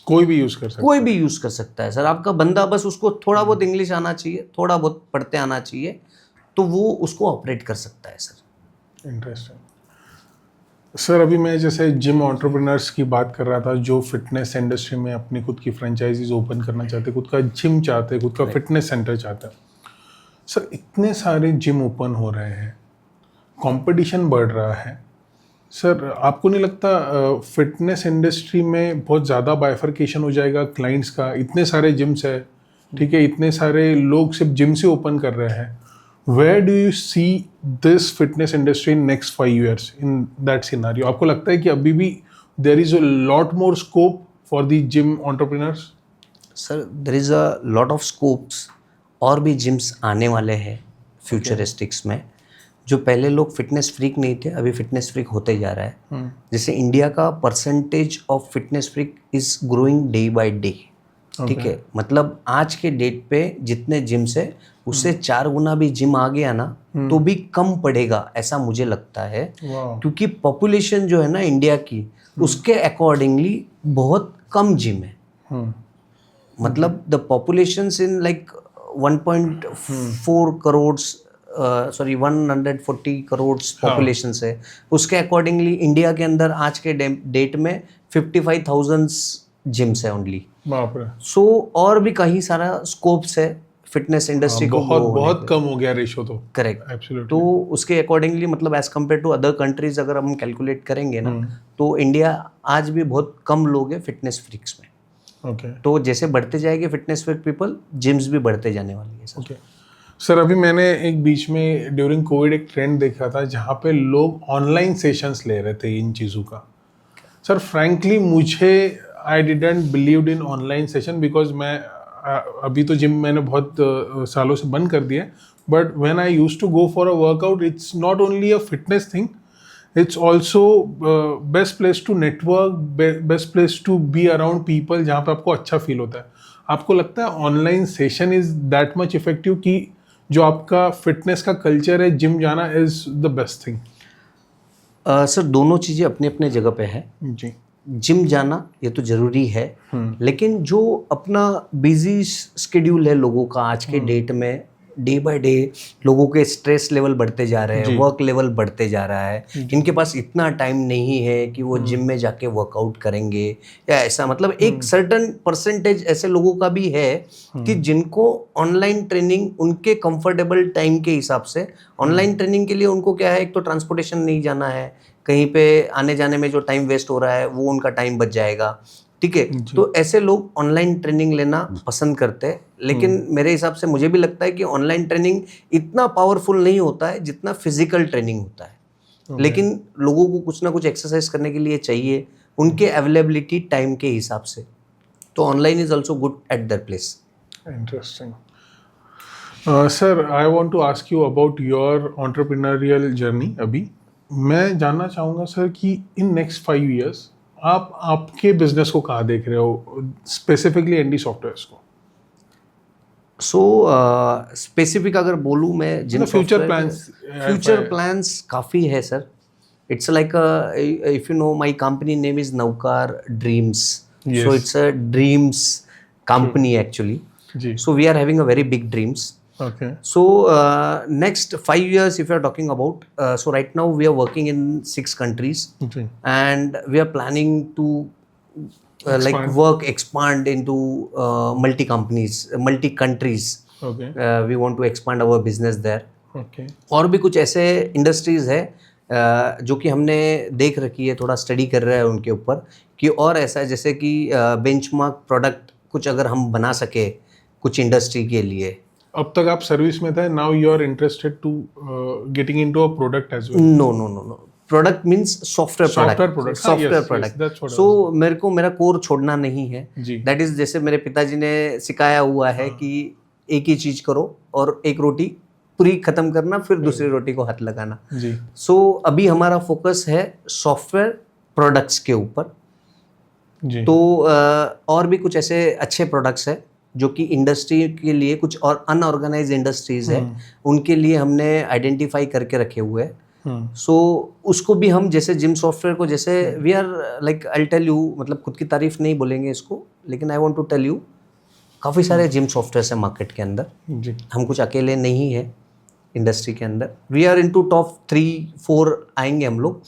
कोई भी यूज कर सकता कोई भी यूज़ कर सकता है सर। आपका बंदा बस उसको थोड़ा बहुत इंग्लिश आना चाहिए, थोड़ा बहुत पढ़ते आना चाहिए, तो वो उसको ऑपरेट कर सकता है सर। इंटरेस्टिंग। सर अभी मैं जैसे जिम एंटरप्रेन्योर्स की बात कर रहा था जो फिटनेस इंडस्ट्री में अपनी खुद की फ्रेंचाइजीज ओपन करना चाहते, खुद का जिम चाहते, खुद का फिटनेस सेंटर चाहते हैं। सर इतने सारे जिम ओपन हो रहे हैं, कंपटीशन बढ़ रहा है। सर आपको नहीं लगता फिटनेस इंडस्ट्री में बहुत ज़्यादा बाइफर्केशन हो जाएगा क्लाइंट्स का? इतने सारे जिम्स है, ठीक है, इतने सारे लोग सिर्फ जिम से ओपन कर रहे हैं। Where do you see this fitness industry in next 5 years in that scenario? आपको लगता है कि अभी भी there is a lot more scope for the gym entrepreneurs? Sir there is a lot of scopes, और भी जिम्स आने वाले हैं फ्यूचरिस्टिक्स में। जो पहले लोग फिटनेस फ्रीक नहीं थे, अभी फिटनेस फ्रीक होते जा रहा है। जैसे इंडिया का percentage of fitness freak is growing day by day, ठीक है। मतलब आज के डेट पे जितने जिम्स है उससे 4 गुना भी जिम आ गया ना तो भी कम पड़ेगा, ऐसा मुझे लगता है। क्योंकि पॉपुलेशन जो है ना इंडिया की, उसके अकॉर्डिंगली बहुत कम जिम है। मतलब the population in like 1.4 crore, sorry 140 crore population है, उसके अकॉर्डिंगली इंडिया के अंदर आज के डेट में 55,000 जिम्स है ओनली। सो और भी कहीं सारा स्कोप्स है फिटनेस इंडस्ट्री को। बहुत कम हो गया रेशो तो। करेक्ट। एब्सोल्युटली। तो उसके अकॉर्डिंगली मतलब as compare to other countries अगर हम कैलकुलेट करेंगे ना, तो इंडिया आज भी बहुत कम लोग हैं फिटनेस फ्रीक्स में। ओके। तो जैसे बढ़ते जाएंगे फिटनेस फ्रीक पीपल, जिम्स भी बढ़ते जाने वाली है सर। ओके सर, अभी मैंने एक बीच में ड्यूरिंग कोविड एक ट्रेंड देखा था जहाँ पे लोग ऑनलाइन सेशंस ले रहे थे इन चीज़ों का। सर फ्रैंकली मुझे I didn't believe in online session, because मैं अभी तो जिम मैंने बहुत सालों से बंद कर दिया है, but when I used to go for a workout, it's not only a fitness thing, it's also best place to network, best place to be around people जहाँ पे आपको अच्छा फील होता है। आपको लगता है online session is that much effective कि जो आपका फिटनेस का कल्चर है, जिम जाना is the best thing? Sir दोनों चीज़ें अपने अपने जगह पे है जी। जिम जाना ये तो ज़रूरी है, लेकिन जो अपना बिजी स्केड्यूल है लोगों का आज के डेट में, डे बाय डे लोगों के स्ट्रेस लेवल बढ़ते जा रहे हैं, वर्क लेवल बढ़ते जा रहा है, इनके पास इतना टाइम नहीं है कि वो जिम में जाके वर्कआउट करेंगे या ऐसा। मतलब एक सर्टन परसेंटेज ऐसे लोगों का भी है कि जिनको ऑनलाइन ट्रेनिंग उनके कंफर्टेबल टाइम के हिसाब से, ऑनलाइन ट्रेनिंग के लिए उनको क्या है, एक तो ट्रांसपोर्टेशन नहीं जाना है, कहीं पे आने जाने में जो टाइम वेस्ट हो रहा है वो उनका टाइम बच जाएगा, ठीक है। तो ऐसे लोग ऑनलाइन ट्रेनिंग लेना पसंद करते हैं, लेकिन मेरे हिसाब से मुझे भी लगता है कि ऑनलाइन ट्रेनिंग इतना पावरफुल नहीं होता है जितना फिजिकल ट्रेनिंग होता है। लेकिन लोगों को कुछ ना कुछ एक्सरसाइज करने के लिए चाहिए, उनके अवेलेबिलिटी टाइम के हिसाब से। तो online is also good at their place. Interesting. Sir, I want to ask you about your entrepreneurial journey अभी। मैं जानना चाहूँगा सर कि in next 5 years आप आपके बिजनेस को कहाँ देख रहे हो, स्पेसिफिकली एनडी सॉफ्टवेयर्स को? सो स्पेसिफिक अगर बोलूँ मैं जिन फ्यूचर प्लान्स फ्यूचर प्लान्स काफ़ी है sir. It's like if you know my company name is Navkar Dreams. Yes. So it's a dreams company actually. जी So we are having a very big dreams. Okay So next 5 years if you are talking about, so right now we are working in 6 countries जी and we are planning to like expand into multi companies, multi countries. Okay We want to expand our business there. Okay और भी कुछ ऐसे industries है जो कि हमने देख रखी है, थोड़ा स्टडी कर रहे हैं उनके ऊपर कि और ऐसा है जैसे कि बेंचमार्क प्रोडक्ट कुछ अगर हम बना सके कुछ इंडस्ट्री के लिए। अब तक आप सर्विस में थे, now you are interested to getting into a product as well? No no no no, product means software product, software product. So मेरे को मेरा कोर छोड़ना नहीं है। जी दैट इज जैसे मेरे पिताजी ने सिखाया हुआ है कि एक ही चीज़ करो और एक रोटी पूरी खत्म करना, फिर दूसरी रोटी को हाथ लगाना। जी सो अभी हमारा फोकस है सॉफ्टवेयर प्रोडक्ट्स के ऊपर। जी तो और भी कुछ ऐसे अच्छे प्रोडक्ट्स है जो कि इंडस्ट्री के लिए, कुछ और अनऑर्गेनाइज इंडस्ट्रीज है उनके लिए हमने आइडेंटिफाई करके रखे हुए हैं। सो उसको भी हम जैसे जिम सॉफ्टवेयर को जैसे we are like I tell you, मतलब खुद की तारीफ नहीं बोलेंगे इसको, लेकिन I want to tell you काफ़ी सारे जिम सॉफ्टवेयर है मार्केट के अंदर। जी हम कुछ अकेले नहीं है इंडस्ट्री के अंदर। वी आर इनटू टॉप 3-4 आएंगे हम लोग।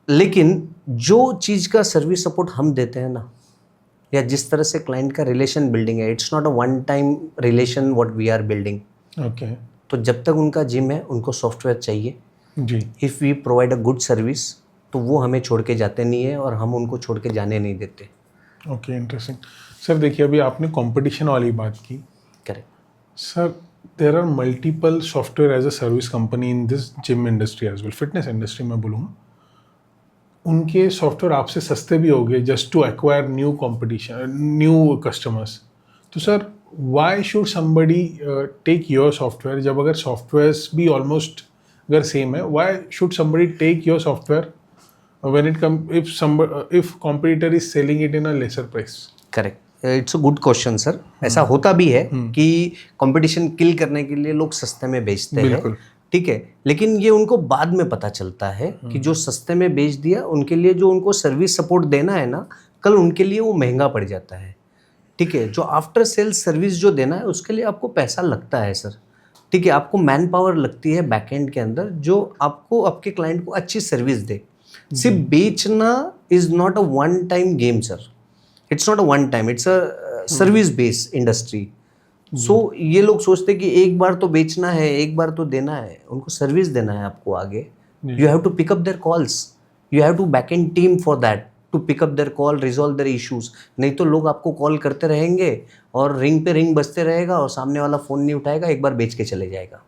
लेकिन जो चीज़ का सर्विस सपोर्ट हम देते हैं ना, या जिस तरह से क्लाइंट का रिलेशन बिल्डिंग है, it's not a one time relation what we are building. Okay तो जब तक उनका जिम है उनको सॉफ्टवेयर चाहिए। जी if we provide a good service तो वो हमें छोड़ के जाते नहीं है और हम उनको छोड़ के जाने नहीं देते। Okay interesting. सर देखिए, अभी आपने कंपटीशन वाली बात की। Correct sir there are multiple software as a service company in this gym industry as well, fitness industry में बोलूँगा। उनके सॉफ्टवेयर आपसे सस्ते भी हो गए just to acquire new competition, new customers. तो sir why should somebody take your software, जब अगर सॉफ्टवेयर्स भी ऑलमोस्ट अगर सेम है, why should somebody take your software when it come if competitor is selling it in a lesser price? Correct, it's a good question sir. ऐसा होता भी है कि कंपटीशन किल करने के लिए लोग सस्ते में बेचते हैं, बिल्कुल ठीक है। लेकिन ये उनको बाद में पता चलता है कि जो सस्ते में बेच दिया उनके लिए जो उनको सर्विस सपोर्ट देना है ना, कल उनके लिए वो महंगा पड़ जाता है, ठीक है। जो आफ्टर सेल्स सर्विस जो देना है उसके लिए आपको पैसा लगता है सर, ठीक है। आपको मैन पावर लगती है बैकएंड के अंदर जो आपको आपके क्लाइंट को अच्छी सर्विस दे। सिर्फ बेचना is not a one time game sir, it's not a one time, it's a service based industry. So ये लोग सोचते हैं कि एक बार तो बेचना है, एक बार तो देना है, उनको सर्विस देना है आपको आगे। You have to pick up their calls, you have to back end team for that to pick up their call, resolve their issues. नहीं तो लोग आपको कॉल करते रहेंगे और रिंग पे रिंग बजते रहेगा और सामने वाला फ़ोन नहीं उठाएगा, एक बार बेच के चले जाएगा।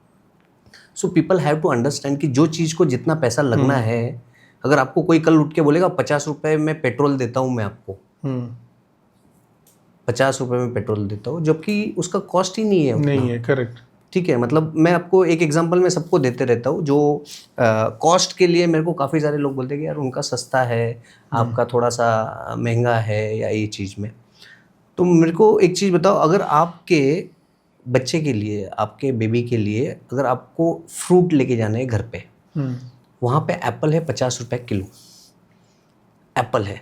So people have to understand कि जो चीज़ को जितना पैसा लगना है, अगर आपको कोई कल उठ के बोलेगा 50 रुपये में पेट्रोल देता हूँ मैं आपको, 50 रुपये में पेट्रोल देता हूँ, जबकि उसका कॉस्ट ही नहीं है उतना। नहीं है, करेक्ट, ठीक है। मतलब मैं आपको एक एग्जांपल मैं सबको देते रहता हूँ, जो कॉस्ट के लिए मेरे को काफ़ी सारे लोग बोलते हैं कि यार उनका सस्ता है, आपका थोड़ा सा महंगा है या ये चीज़ में। तो मेरे को एक चीज़ बताओ, अगर आपके बच्चे के लिए, आपके बेबी के लिए अगर आपको फ्रूट लेके जाना है घर पे, वहाँ पे एप्पल है 50 रुपये किलो, एप्पल है,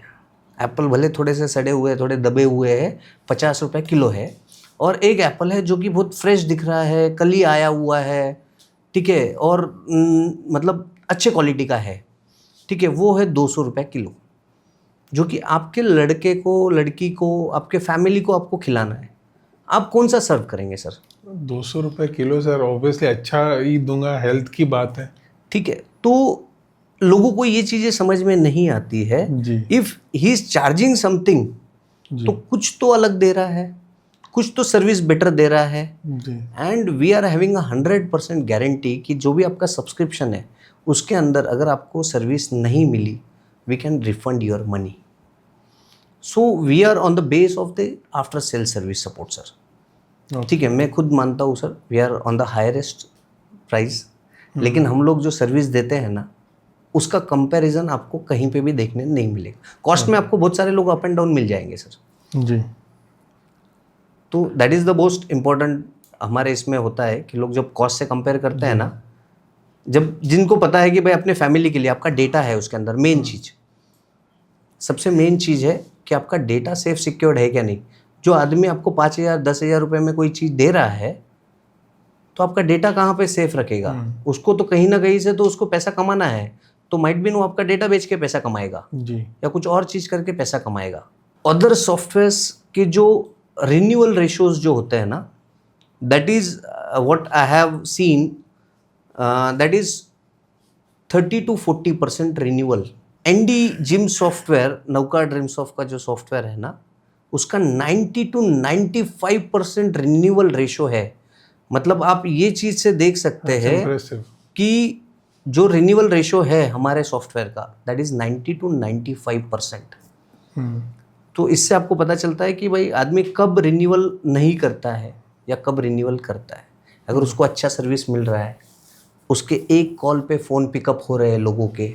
एप्पल भले थोड़े से सड़े हुए, थोड़े दबे हुए हैं, 50 रुपये किलो है। और एक एप्पल है जो कि बहुत फ्रेश दिख रहा है, कल ही आया हुआ है, ठीक है, और मतलब अच्छे क्वालिटी का है, ठीक है, वो है 200 रुपये किलो, जो कि आपके लड़के को, लड़की को, आपके फैमिली को आपको खिलाना है। आप कौन सा सर्व करेंगे सर? 200 रुपये किलो सर, ऑब्वियसली अच्छा ही दूंगा, हेल्थ की बात है, ठीक है। तो लोगों को ये चीज़ें समझ में नहीं आती है। If he is charging something, तो कुछ तो अलग दे रहा है, कुछ तो सर्विस बेटर दे रहा है। And we are having 100% guarantee कि जो भी आपका सब्सक्रिप्शन है उसके अंदर अगर आपको सर्विस नहीं मिली we can refund your money. So we are on the base of the after sale service support, sir. ठीक है, मैं खुद मानता हूँ sir, we are on the highest price, लेकिन हम लोग जो सर्विस देते हैं ना, उसका कंपैरिजन आपको कहीं पे भी देखने नहीं मिलेगा. कॉस्ट में आपको बहुत सारे लोग अप एंड डाउन मिल जाएंगे सर जी. तो that is the most important हमारे इसमें होता है कि लोग जब कॉस्ट से कंपेयर करते हैं ना, जब जिनको पता है कि भाई अपने फैमिली के लिए आपका डेटा है उसके अंदर, मेन चीज़, सबसे मेन चीज़ है कि आपका डेटा सेफ सिक्योर्ड है क्या नहीं. जो आदमी आपको 5,000 10,000 रुपये में कोई चीज़ दे रहा है, तो आपका डेटा कहाँ पे सेफ रखेगा. उसको तो कहीं ना कहीं से तो उसको पैसा कमाना है, तो माइट बी वो आपका डेटा बेच के पैसा कमाएगा जी. या कुछ और चीज़ करके पैसा कमाएगा. अदर सॉफ्टवेयर्स के जो रिन्यूअल रेशियोज जो होते हैं ना, that is what I have seen, that is 30 to 40% renewal. And gym software, नौका ड्रीमसॉफ्ट का जो सॉफ्टवेयर है ना, उसका 90 to 95% रिन्यूअल रेशो है. मतलब आप ये चीज़ से देख सकते हैं कि जो रिन्यूअल रेशो है हमारे सॉफ्टवेयर का, दैट इज़ 90 to 95%. तो इससे आपको पता चलता है कि भाई आदमी कब रिन्यूअल नहीं करता है या कब रिन्यूअल करता है. अगर उसको अच्छा सर्विस मिल रहा है, उसके एक कॉल पे फ़ोन पिकअप हो रहे हैं लोगों के,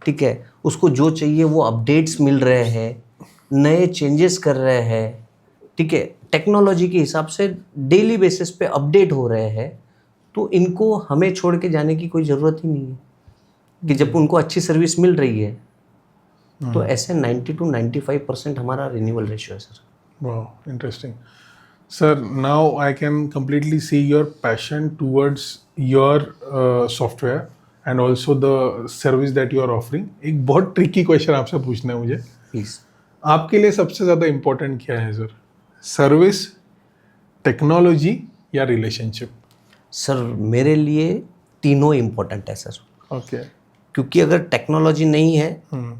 ठीक है, उसको जो चाहिए वो अपडेट्स मिल रहे हैं, नए चेंजेस कर रहे हैं, ठीक है, टेक्नोलॉजी के हिसाब से डेली बेसिस पे अपडेट हो रहे हैं, तो इनको हमें छोड़ के जाने की कोई ज़रूरत ही नहीं है. कि जब उनको अच्छी सर्विस मिल रही है, तो ऐसे 90 to 95% हमारा रिन्यूअल रेशियो है sir. Wow, interesting. Sir, now I can completely see your passion towards your software and also the service that you are offering. एक बहुत tricky question आपसे पूछना है मुझे. प्लीज़. आपके लिए सबसे ज़्यादा इम्पोर्टेंट क्या है सर? सर्विस, टेक्नोलॉजी या रिलेशनशिप? सर मेरे लिए तीनों इम्पोर्टेंट है सर. ओके. क्योंकि अगर टेक्नोलॉजी नहीं है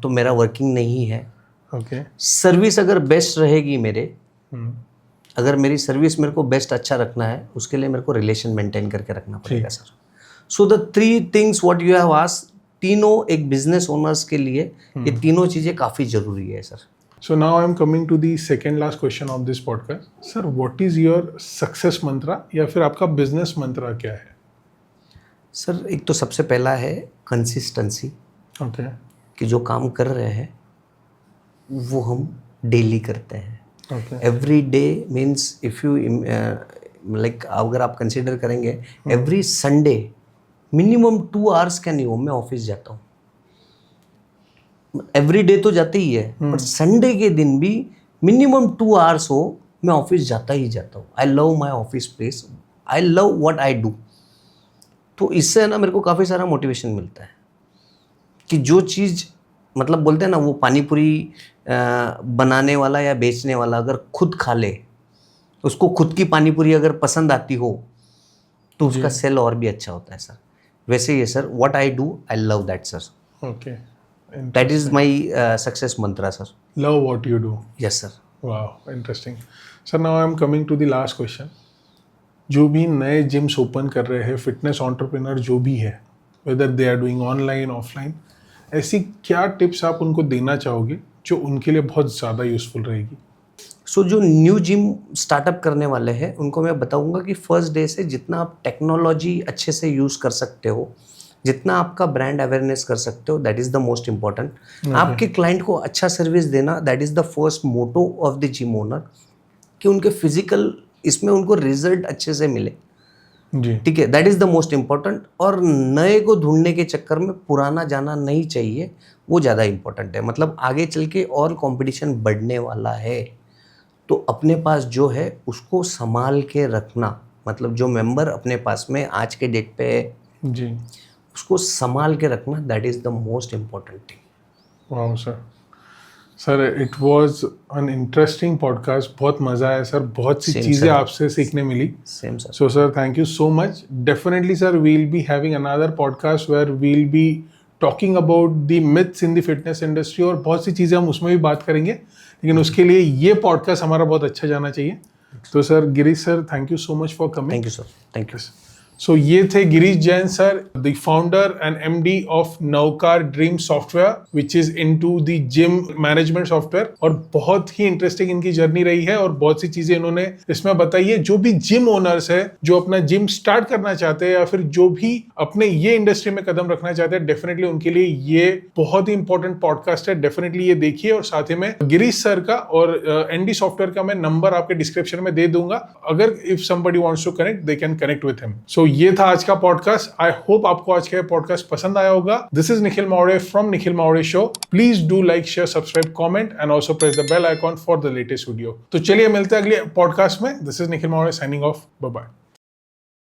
तो मेरा वर्किंग नहीं है. ओके. सर्विस अगर बेस्ट रहेगी मेरे, अगर मेरी सर्विस मेरे को बेस्ट अच्छा रखना है, उसके लिए मेरे को रिलेशन मेंटेन करके रखना पड़ेगा sir. So the 3 things what you have asked, तीनों एक बिजनेस ओनर्स के लिए ये तीनों चीज़ें काफ़ी ज़रूरी है sir. So now I am coming to the second last question of this podcast. Sir, what is your success mantra या फिर आपका बिजनेस मंत्रा क्या है? सर एक तो सबसे पहला है कंसिस्टेंसी. ओके. कि जो काम कर रहे हैं वो हम डेली करते हैं. Okay. Every day means if you like अगर आप कंसिडर करेंगे, एवरी संडे मिनिमम 2 hours का नहीं हो, मैं ऑफिस जाता हूँ. एवरी डे तो जाते ही है, बट संडे के दिन भी मिनिमम 2 hours हो, मैं ऑफिस जाता ही जाता हूँ. I love my office place, I love what I do. तो इससे ना मेरे को काफ़ी सारा मोटिवेशन मिलता है कि जो चीज़ मतलब बोलते हैं ना, वो पानी पूरी बनाने वाला या बेचने वाला अगर खुद खा ले, उसको खुद की पानी पूरी अगर पसंद आती हो, तो उसका सेल और भी अच्छा होता है सर. वैसे ही है sir, what I do I love that sir. Okay. That is my success mantra sir. Love what you do. Yes sir. वाह, interesting. Sir now I am coming to the last question. जो भी नए gyms open कर रहे हैं, fitness entrepreneur जो भी है, whether they are doing online offline, ऐसी क्या टिप्स आप उनको देना चाहोगे जो उनके लिए बहुत ज़्यादा यूज़फुल रहेगी? सो जो न्यू जिम स्टार्टअप करने वाले हैं उनको मैं बताऊंगा कि फर्स्ट डे से जितना आप टेक्नोलॉजी अच्छे से यूज़ कर सकते हो, जितना आपका ब्रांड अवेयरनेस कर सकते हो, that is the most important. आपके क्लाइंट को अच्छा सर्विस देना, that is the first motto of the gym owner, कि उनके फिजिकल इसमें उनको रिजल्ट अच्छे से मिले. जी. ठीक है, that is the most important. और नए को ढूंढने के चक्कर में पुराना जाना नहीं चाहिए, वो ज़्यादा इम्पोर्टेंट है. मतलब आगे चल के और कंपटीशन बढ़ने वाला है, तो अपने पास जो है उसको संभाल के रखना. मतलब जो मेंबर अपने पास में आज के डेट पे है, जी, उसको संभाल के रखना, that is the most important thing. वाह sir. Sir it was an interesting podcast. बहुत मज़ा आया सर, बहुत सी चीज़ें आपसे सीखने मिली. Same sir. So sir, thank you so much. Definitely sir, we'll be having another podcast where we'll be talking about the myths in the fitness industry और बहुत सी चीज़ें हम उसमें भी बात करेंगे, लेकिन उसके लिए ये पॉडकास्ट हमारा बहुत अच्छा जाना चाहिए. तो sir Girish sir, thank you so much for coming. Thank you sir. Thank you. So ये थे Girish Jain sir, the founder and MD of Navkar dream software which is into the gym management software. और बहुत ही इंटरेस्टिंग इनकी जर्नी रही है और बहुत सी चीजें इन्होंने इसमें बताई है। जो भी जिम ओनर्स है, जो अपना जिम स्टार्ट करना चाहते हैं या फिर जो भी अपने ये इंडस्ट्री में कदम रखना चाहते हैं, डेफिनेटली उनके लिए ये बहुत ही इंपॉर्टेंट पॉडकास्ट है। डेफिनेटली ये देखिए। और साथ ही में गिरीश सर का और एनडी सॉफ्टवेयर का मैं नंबर आपके डिस्क्रिप्शन में दे दूंगा। अगर if somebody wants to connect, they can connect with him. So ये था आज का पॉडकास्ट। आई होप आपको आज का पॉडकास्ट पसंद आया होगा। This is Nikhil Mawde from Nikhil मावड़े show. Please do like, share, subscribe, comment and also press the bell icon for the latest video. तो चलिए मिलते हैं अगले पॉडकास्ट में। This is Nikhil Mawde signing off. Bye bye.